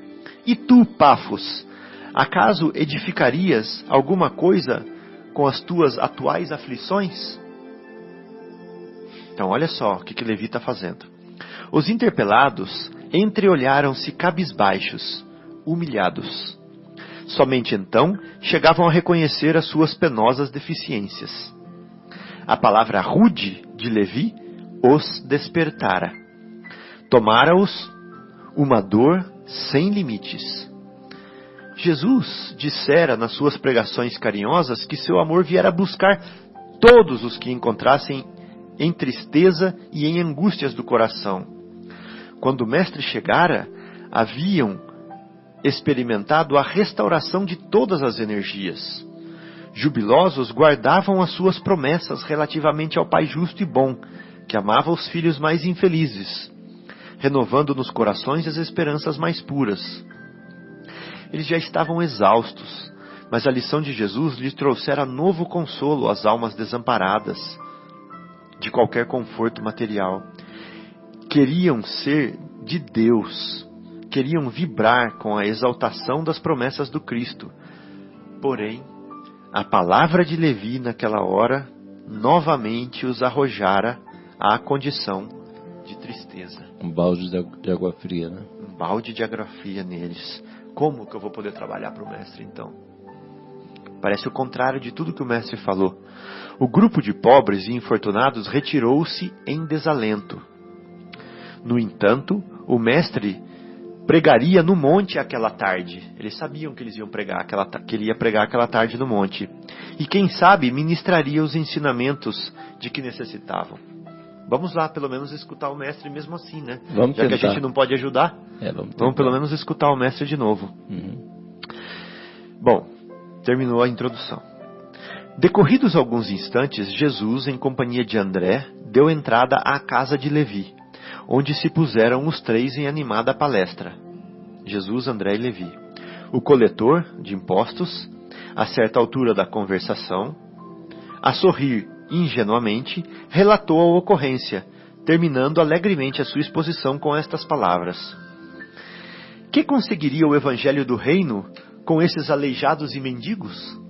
E tu, Pafos, acaso edificarias alguma coisa com as tuas atuais aflições? Então, olha só o que Levi está fazendo. Os interpelados entreolharam-se cabisbaixos, humilhados. Somente então chegavam a reconhecer as suas penosas deficiências. A palavra rude de Levi os despertara. Tomara-os uma dor sem limites. Jesus dissera nas suas pregações carinhosas que seu amor viera buscar todos os que encontrassem em tristeza e em angústias do coração. Quando o mestre chegara, haviam experimentado a restauração de todas as energias. Jubilosos guardavam as suas promessas relativamente ao Pai justo e bom, que amava os filhos mais infelizes, renovando nos corações as esperanças mais puras. Eles já estavam exaustos, mas a lição de Jesus lhes trouxera novo consolo às almas desamparadas de qualquer conforto material. Queriam ser de Deus, queriam vibrar com a exaltação das promessas do Cristo. Porém, a palavra de Levi naquela hora novamente os arrojara à condição de tristeza. Um balde de água fria, né? Um balde de água fria neles. Como que eu vou poder trabalhar para o mestre então? Parece o contrário de tudo que o mestre falou. O grupo de pobres e infortunados retirou-se em desalento. No entanto, o mestre pregaria no monte aquela tarde. Eles sabiam que ele ia pregar aquela tarde no monte. E quem sabe ministraria os ensinamentos de que necessitavam. Vamos lá, pelo menos escutar o mestre mesmo assim, né? Vamos Já tentar. que a gente não pode ajudar, vamos pelo menos escutar o mestre de novo. Bom, terminou a introdução. Decorridos alguns instantes, Jesus, em companhia de André, deu entrada à casa de Levi, onde se puseram os três em animada palestra. Jesus, André e Levi. O coletor de impostos, a certa altura da conversação, a sorrir ingenuamente, relatou a ocorrência, terminando alegremente a sua exposição com estas palavras: que conseguiria o evangelho do reino com esses aleijados e mendigos?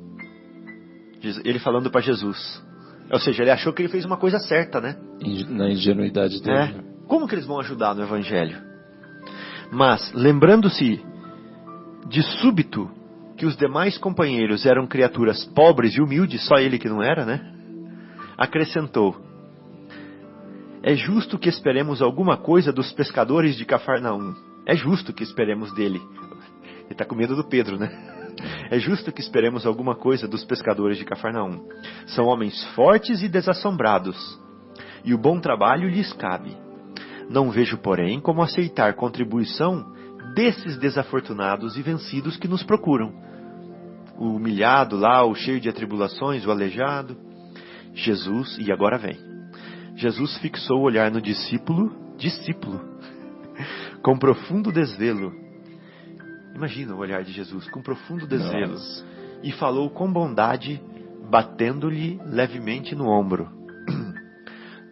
Ele falando para Jesus. Ou seja, ele achou que ele fez uma coisa certa, né? Na ingenuidade dele. Como que eles vão ajudar no evangelho? Mas, lembrando-se de súbito que os demais companheiros eram criaturas pobres e humildes, só ele que não era, né? Acrescentou: é justo que esperemos alguma coisa dos pescadores de Cafarnaum. É justo que esperemos dele. Ele está com medo do Pedro, né? É justo que esperemos alguma coisa dos pescadores de Cafarnaum. São homens fortes e desassombrados, e o bom trabalho lhes cabe. Não vejo, porém, como aceitar contribuição desses desafortunados e vencidos que nos procuram. O humilhado lá, o cheio de atribulações, o aleijado. Jesus, e agora vem. Jesus fixou o olhar no discípulo, com profundo desvelo. Imagina o olhar de Jesus, com profundo desvelo. Nossa. E falou com bondade, batendo-lhe levemente no ombro.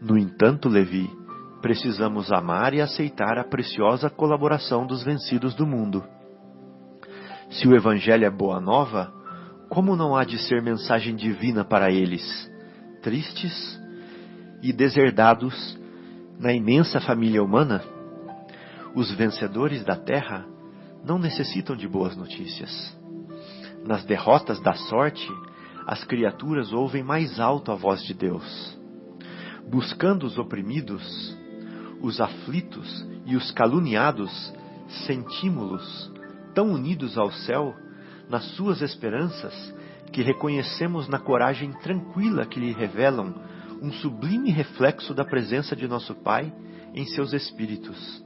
No entanto, Levi, precisamos amar e aceitar a preciosa colaboração dos vencidos do mundo. Se o Evangelho é boa nova, como não há de ser mensagem divina para eles, tristes e deserdados na imensa família humana? Os vencedores da terra não necessitam de boas notícias. Nas derrotas da sorte, as criaturas ouvem mais alto a voz de Deus. Buscando os oprimidos, os aflitos e os caluniados, sentimos-los tão unidos ao céu nas suas esperanças que reconhecemos na coragem tranquila que lhe revelam um sublime reflexo da presença de nosso Pai em seus espíritos.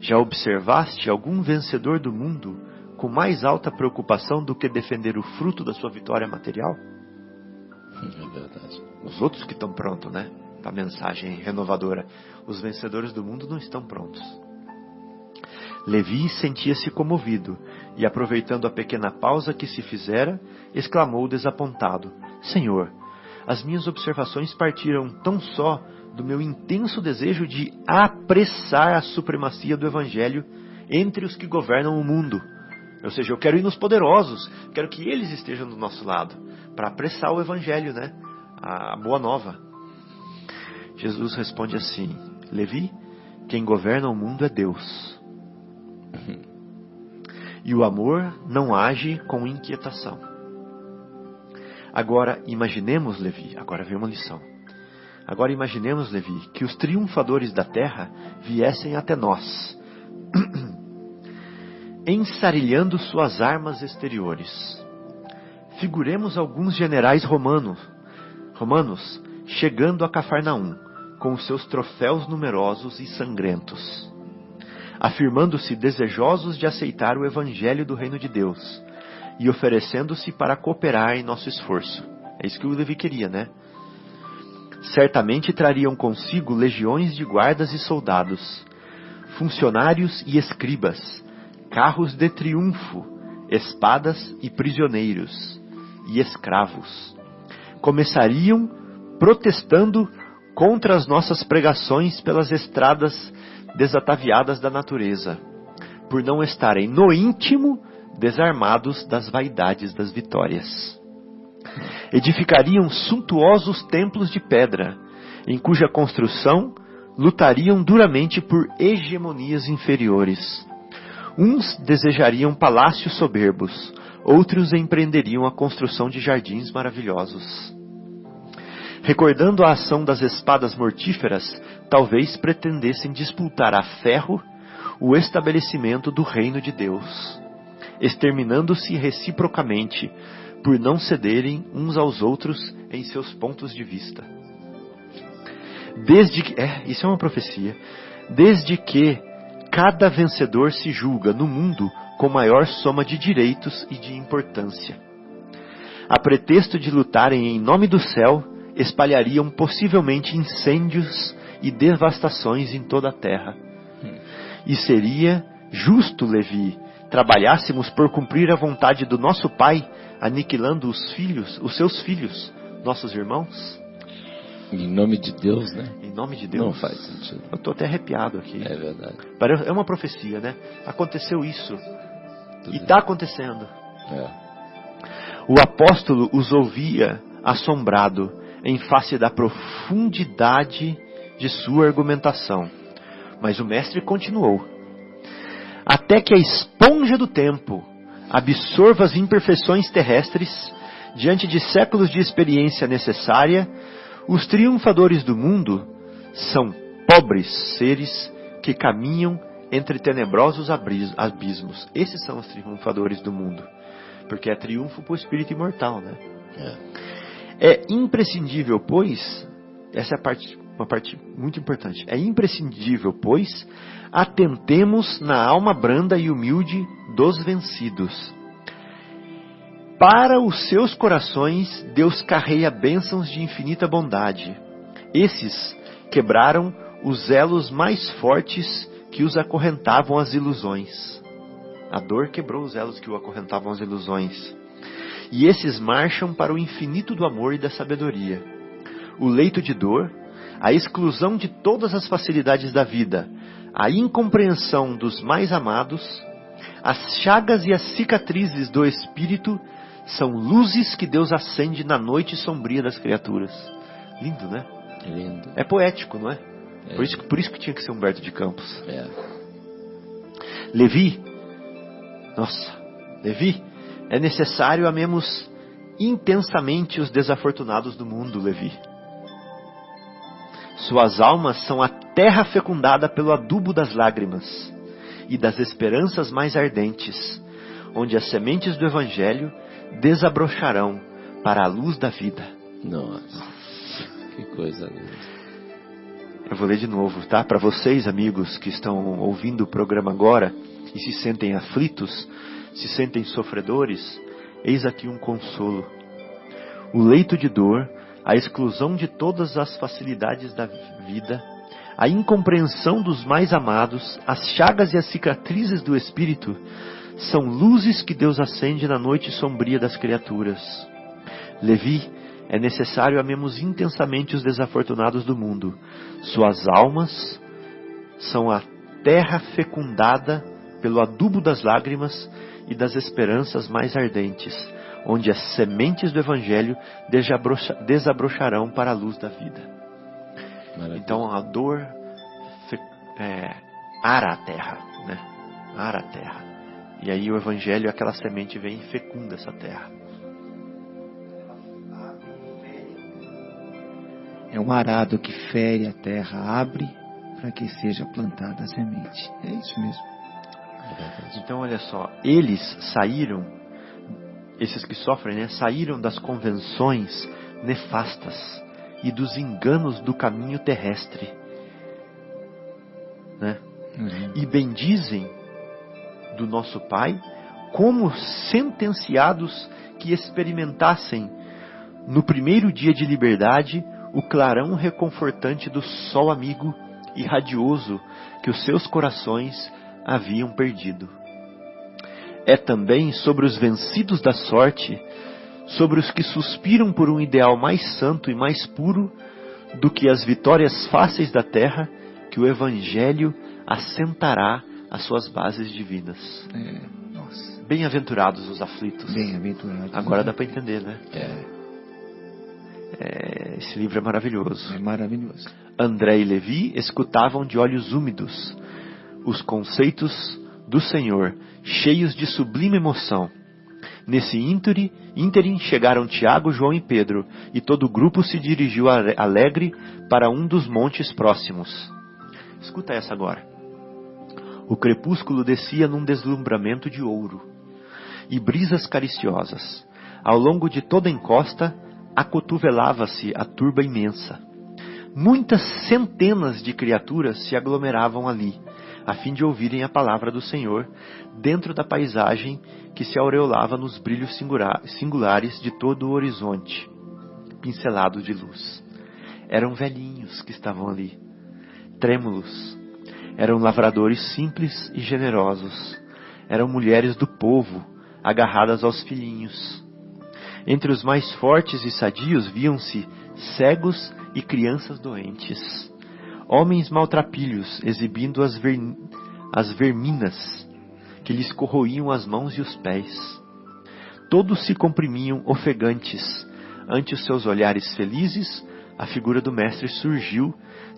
Já observaste algum vencedor do mundo com mais alta preocupação do que defender o fruto da sua vitória material? É verdade. Os outros que estão prontos, né? Para a mensagem renovadora. Os vencedores do mundo não estão prontos. Levi sentia-se comovido e, aproveitando a pequena pausa que se fizera, exclamou desapontado: Senhor, as minhas observações partiram tão só do meu intenso desejo de apressar a supremacia do Evangelho entre os que governam o mundo. Ou seja, eu quero ir nos poderosos, quero que eles estejam do nosso lado, para apressar o Evangelho, né? A boa nova. Jesus responde assim: Levi, quem governa o mundo é Deus. E o amor não age com inquietação. Agora imaginemos, Levi, agora vem uma lição. Agora imaginemos, Levi, que os triunfadores da terra viessem até nós, ensarilhando suas armas exteriores. Figuremos alguns generais romanos chegando a Cafarnaum, com os seus troféus numerosos e sangrentos, afirmando-se desejosos de aceitar o Evangelho do Reino de Deus e oferecendo-se para cooperar em nosso esforço. É isso que o Levi queria, né? Certamente trariam consigo legiões de guardas e soldados, funcionários e escribas, carros de triunfo, espadas e prisioneiros, e escravos. Começariam protestando contra as nossas pregações pelas estradas desataviadas da natureza, por não estarem no íntimo desarmados das vaidades das vitórias. Edificariam suntuosos templos de pedra, em cuja construção lutariam duramente por hegemonias inferiores. Uns desejariam palácios soberbos, outros empreenderiam a construção de jardins maravilhosos. Recordando a ação das espadas mortíferas, talvez pretendessem disputar a ferro o estabelecimento do reino de Deus, exterminando-se reciprocamente, por não cederem uns aos outros em seus pontos de vista. Isso é uma profecia. Desde que cada vencedor se julga no mundo com maior soma de direitos e de importância. A pretexto de lutarem em nome do céu, espalhariam possivelmente incêndios e devastações em toda a terra. E seria justo, Levi, trabalhássemos por cumprir a vontade do nosso Pai, aniquilando os seus filhos, nossos irmãos? Em nome de Deus, né? Em nome de Deus. Não faz sentido. Eu estou até arrepiado aqui. É verdade. É uma profecia, né? Aconteceu isso. Tudo E está acontecendo. É. O apóstolo os ouvia assombrado em face da profundidade de sua argumentação. Mas o mestre continuou. Até que a esponja do tempo absorva as imperfeições terrestres, diante de séculos de experiência necessária, os triunfadores do mundo são pobres seres que caminham entre tenebrosos abismos. Esses são os triunfadores do mundo. Porque é triunfo para o espírito imortal, né? É imprescindível, pois, essa é uma parte muito importante. É imprescindível, pois, atentemos na alma branda e humilde dos vencidos. Para os seus corações, Deus carrega bênçãos de infinita bondade. Esses quebraram os elos mais fortes que os acorrentavam às ilusões. A dor quebrou os elos que o acorrentavam às ilusões. E esses marcham para o infinito do amor e da sabedoria. O leito de dor, a exclusão de todas as facilidades da vida, a incompreensão dos mais amados, as chagas e as cicatrizes do espírito são luzes que Deus acende na noite sombria das criaturas. Lindo, né? Lindo. É poético, não é? Por isso que tinha que ser Humberto de Campos. Levi, é necessário amemos intensamente os desafortunados do mundo, Levi. Suas almas são a terra fecundada pelo adubo das lágrimas e das esperanças mais ardentes, onde as sementes do Evangelho desabrocharão para a luz da vida. Nossa, que coisa linda. Eu vou ler de novo, tá? Para vocês, amigos, que estão ouvindo o programa agora e se sentem aflitos, se sentem sofredores, eis aqui um consolo. O leito de dor, a exclusão de todas as facilidades da vida, a incompreensão dos mais amados, as chagas e as cicatrizes do espírito, são luzes que Deus acende na noite sombria das criaturas. Levi, é necessário amemos intensamente os desafortunados do mundo. Suas almas são a terra fecundada pelo adubo das lágrimas e das esperanças mais ardentes, onde as sementes do Evangelho desabrocharão para a luz da vida. Maravilha. Então a dor ara a terra, né? Ara a terra. E aí o Evangelho, aquela semente vem e fecunda essa terra. É um arado que fere a terra, abre para que seja plantada a semente. É isso mesmo. Então olha só, eles saíram, esses que sofrem, né, saíram das convenções nefastas e dos enganos do caminho terrestre, né? E bendizem do nosso Pai como sentenciados que experimentassem no primeiro dia de liberdade o clarão reconfortante do sol amigo e radioso que os seus corações haviam perdido. É também sobre os vencidos da sorte, sobre os que suspiram por um ideal mais santo e mais puro do que as vitórias fáceis da terra, que o Evangelho assentará as suas bases divinas. Bem-aventurados os aflitos. Bem-aventurados. Agora dá para entender, né? Esse livro é maravilhoso. É maravilhoso. André e Levi escutavam de olhos úmidos os conceitos do Senhor, cheios de sublime emoção. Nesse ínterim chegaram Tiago, João e Pedro, e todo o grupo se dirigiu alegre para um dos montes próximos. Escuta essa agora. O crepúsculo descia num deslumbramento de ouro, e brisas cariciosas. Ao longo de toda a encosta, acotovelava-se a turba imensa. Muitas centenas de criaturas se aglomeravam ali, a fim de ouvirem a palavra do Senhor, dentro da paisagem que se aureolava nos brilhos singulares de todo o horizonte, pincelado de luz. Eram velhinhos que estavam ali, trêmulos. Eram lavradores simples e generosos. Eram mulheres do povo, agarradas aos filhinhos. Entre os mais fortes e sadios viam-se cegos e crianças doentes. Homens maltrapilhos exibindo as verminas que lhes corroíam as mãos e os pés. Todos se comprimiam ofegantes. Ante os seus olhares felizes, a figura do mestre surgiu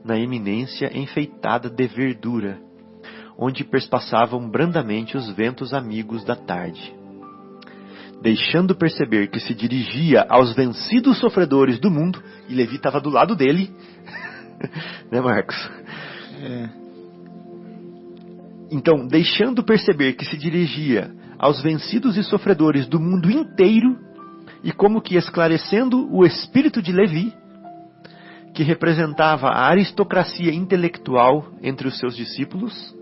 na eminência enfeitada de verdura, onde perspassavam brandamente os ventos amigos da tarde. Deixando perceber que se dirigia aos vencidos sofredores do mundo, e Levi estava do lado dele, né, Marcos? Então, deixando perceber que se dirigia aos vencidos e sofredores do mundo inteiro, e como que esclarecendo o espírito de Levi, que representava a aristocracia intelectual entre os seus discípulos,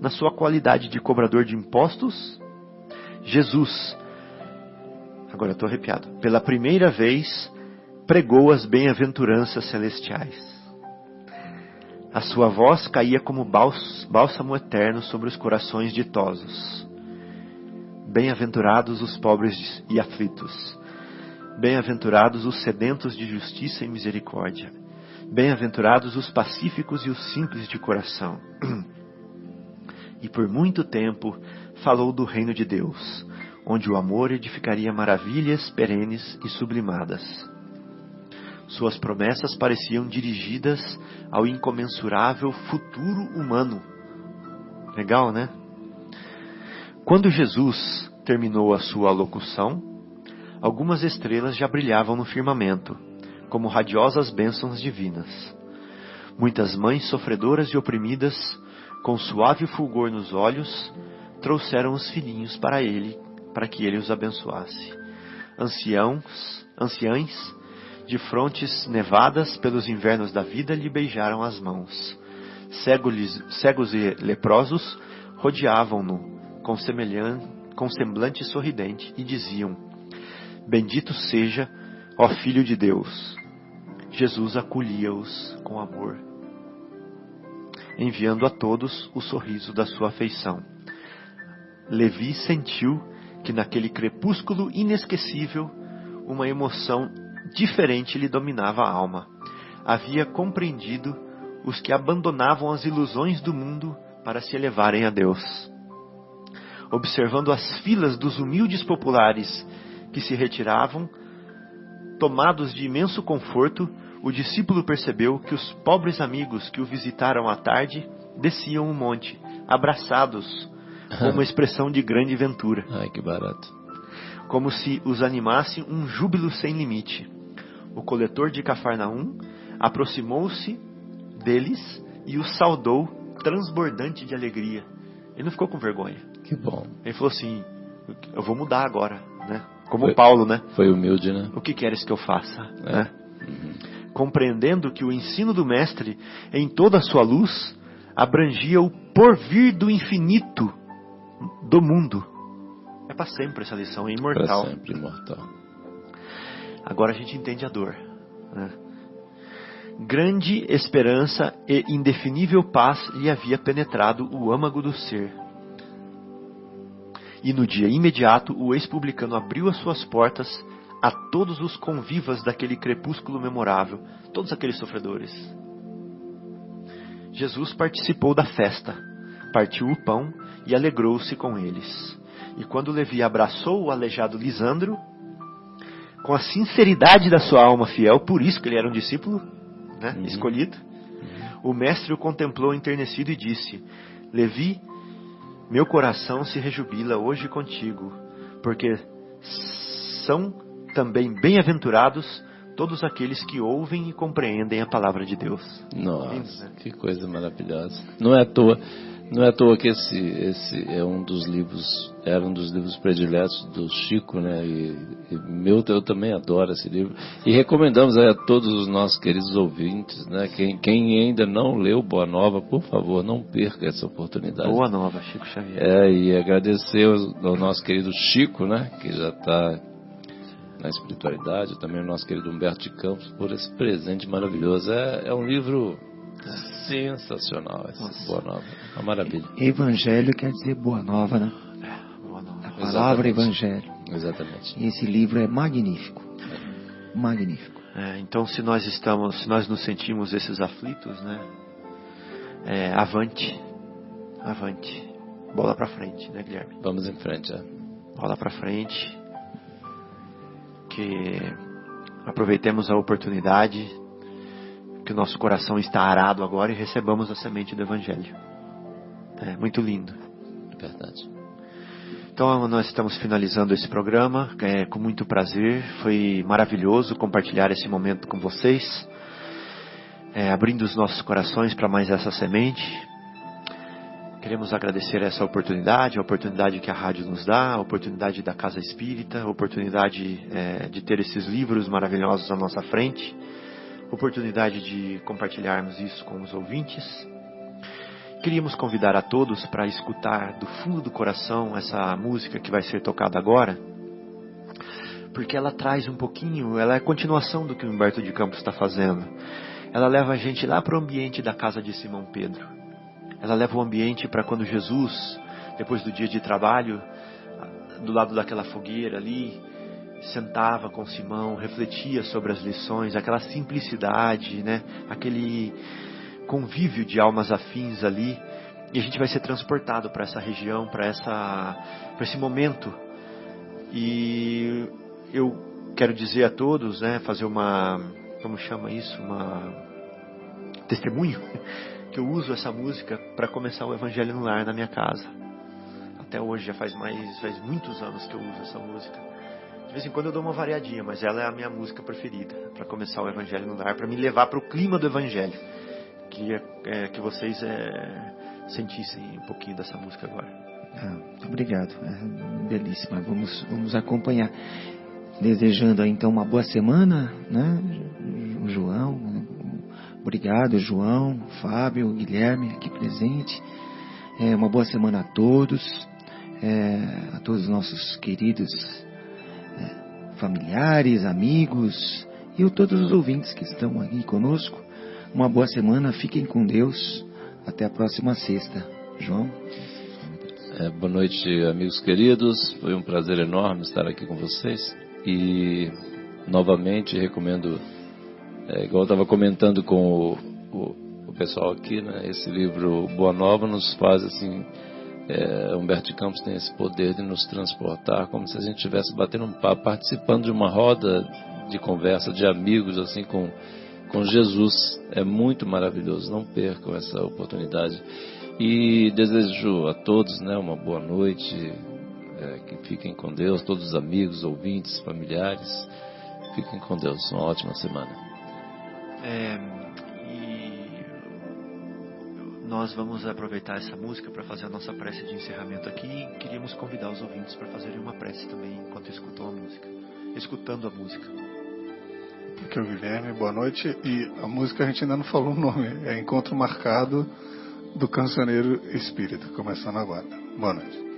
na sua qualidade de cobrador de impostos, Jesus, agora eu estou arrepiado, pela primeira vez pregou as bem-aventuranças celestiais. A sua voz caía como bálsamo eterno sobre os corações ditosos. Bem-aventurados os pobres e aflitos. Bem-aventurados os sedentos de justiça e misericórdia. Bem-aventurados os pacíficos e os simples de coração. E por muito tempo falou do reino de Deus, onde o amor edificaria maravilhas perenes e sublimadas. Suas promessas pareciam dirigidas ao incomensurável futuro humano. Legal, né? Quando Jesus terminou a sua alocução, algumas estrelas já brilhavam no firmamento, como radiosas bênçãos divinas. Muitas mães sofredoras e oprimidas, com suave fulgor nos olhos, trouxeram os filhinhos para ele, para que ele os abençoasse. Anciães, de frontes nevadas pelos invernos da vida, lhe beijaram as mãos. Cegos e leprosos rodeavam-no com semblante sorridente e diziam: Bendito seja, ó Filho de Deus. Jesus acolhia-os com amor, enviando a todos o sorriso da sua afeição. Levi sentiu que naquele crepúsculo inesquecível uma emoção diferente lhe dominava a alma. Havia compreendido os que abandonavam as ilusões do mundo para se elevarem a Deus. Observando as filas dos humildes populares que se retiravam, tomados de imenso conforto, o discípulo percebeu que os pobres amigos que o visitaram à tarde desciam o monte, abraçados, com uma expressão de grande ventura. Ai, que barato. Como se os animasse um júbilo sem limite. O coletor de Cafarnaum aproximou-se deles e os saudou, transbordante de alegria. Ele não ficou com vergonha. Que bom. Ele falou assim: eu vou mudar agora, né? Como Paulo, né? Foi humilde, né? O que queres que eu faça? Né? Compreendendo que o ensino do mestre, em toda a sua luz, abrangia o porvir do infinito do mundo. É para sempre essa lição, é imortal. Para sempre imortal. Agora a gente entende a dor, né? Grande esperança e indefinível paz lhe havia penetrado o âmago do ser. E no dia imediato o ex-publicano abriu as suas portas a todos os convivas daquele crepúsculo memorável, todos aqueles sofredores. Jesus participou da festa, partiu o pão e alegrou-se com eles. E quando Levi abraçou o aleijado Lisandro, com a sinceridade da sua alma fiel, por isso que ele era um discípulo, né, escolhido, o mestre o contemplou enternecido e disse: Levi, meu coração se rejubila hoje contigo, porque são também bem-aventurados todos aqueles que ouvem e compreendem a palavra de Deus. Nossa, que coisa maravilhosa. Não é à toa, Não é à toa que esse é um dos livros, era um dos livros prediletos do Chico, né? E eu também adoro esse livro. E recomendamos a todos os nossos queridos ouvintes, né? Quem ainda não leu Boa Nova, por favor, não perca essa oportunidade. Boa Nova, Chico Xavier. E agradecer ao nosso querido Chico, né? Que já está na espiritualidade, também o nosso querido Humberto de Campos, por esse presente maravilhoso. É um livro sensacional, essa Boa Nova. Uma maravilha. Evangelho quer dizer Boa Nova, né? Boa Nova. A palavra Evangelho. Exatamente. E esse livro é magnífico. Magnífico. Então, se nós nos sentimos esses aflitos, né? Avante. Bola pra frente, né, Guilherme? Vamos em frente, Bola pra frente. Que aproveitemos a oportunidade, que o nosso coração está arado agora, e recebamos a semente do Evangelho. É muito lindo. Verdade. Então nós estamos finalizando esse programa com muito prazer. Foi maravilhoso compartilhar esse momento com vocês, abrindo os nossos corações para mais essa semente. Queremos agradecer essa oportunidade, a oportunidade que a rádio nos dá, a oportunidade da Casa Espírita, a oportunidade de ter esses livros maravilhosos à nossa frente, a oportunidade de compartilharmos isso com os ouvintes. Queríamos convidar a todos para escutar do fundo do coração essa música que vai ser tocada agora, porque ela traz um pouquinho, ela é a continuação do que o Humberto de Campos está fazendo. Ela leva a gente lá para o ambiente da casa de Simão Pedro. Ela leva o ambiente para quando Jesus, depois do dia de trabalho, do lado daquela fogueira ali, sentava com Simão, refletia sobre as lições, aquela simplicidade, né? Aquele convívio de almas afins ali, e a gente vai ser transportado para essa região, para esse momento. E eu quero dizer a todos, né, fazer como chama isso, testemunho, que eu uso essa música para começar o Evangelho no Lar na minha casa. Até hoje já faz muitos anos que eu uso essa música. De vez em quando eu dou uma variadinha, mas ela é a minha música preferida para começar o Evangelho no Lar, para me levar para o clima do Evangelho. Queria que vocês sentissem um pouquinho dessa música agora. Obrigado, belíssima. Vamos acompanhar. Desejando então uma boa semana, né? O João. Obrigado, João, Fábio, Guilherme, aqui presente. Uma boa semana a todos os nossos queridos familiares, amigos e a todos os ouvintes que estão aqui conosco. Uma boa semana, fiquem com Deus. Até a próxima sexta. João? Boa noite, amigos queridos. Foi um prazer enorme estar aqui com vocês. E novamente recomendo, igual eu estava comentando com o pessoal aqui, né, esse livro Boa Nova nos faz assim, Humberto de Campos tem esse poder de nos transportar como se a gente estivesse batendo um papo, participando de uma roda de conversa de amigos assim com Jesus. É muito maravilhoso, não percam essa oportunidade. E desejo a todos, né, uma boa noite, que fiquem com Deus, todos os amigos, ouvintes, familiares, fiquem com Deus, uma ótima semana. E nós vamos aproveitar essa música para fazer a nossa prece de encerramento aqui, e queríamos convidar os ouvintes para fazerem uma prece também enquanto escutando a música. Aqui é o Guilherme, boa noite. E a música a gente ainda não falou o nome, é Encontro Marcado, do Cancioneiro Espírita, começando agora. Boa noite.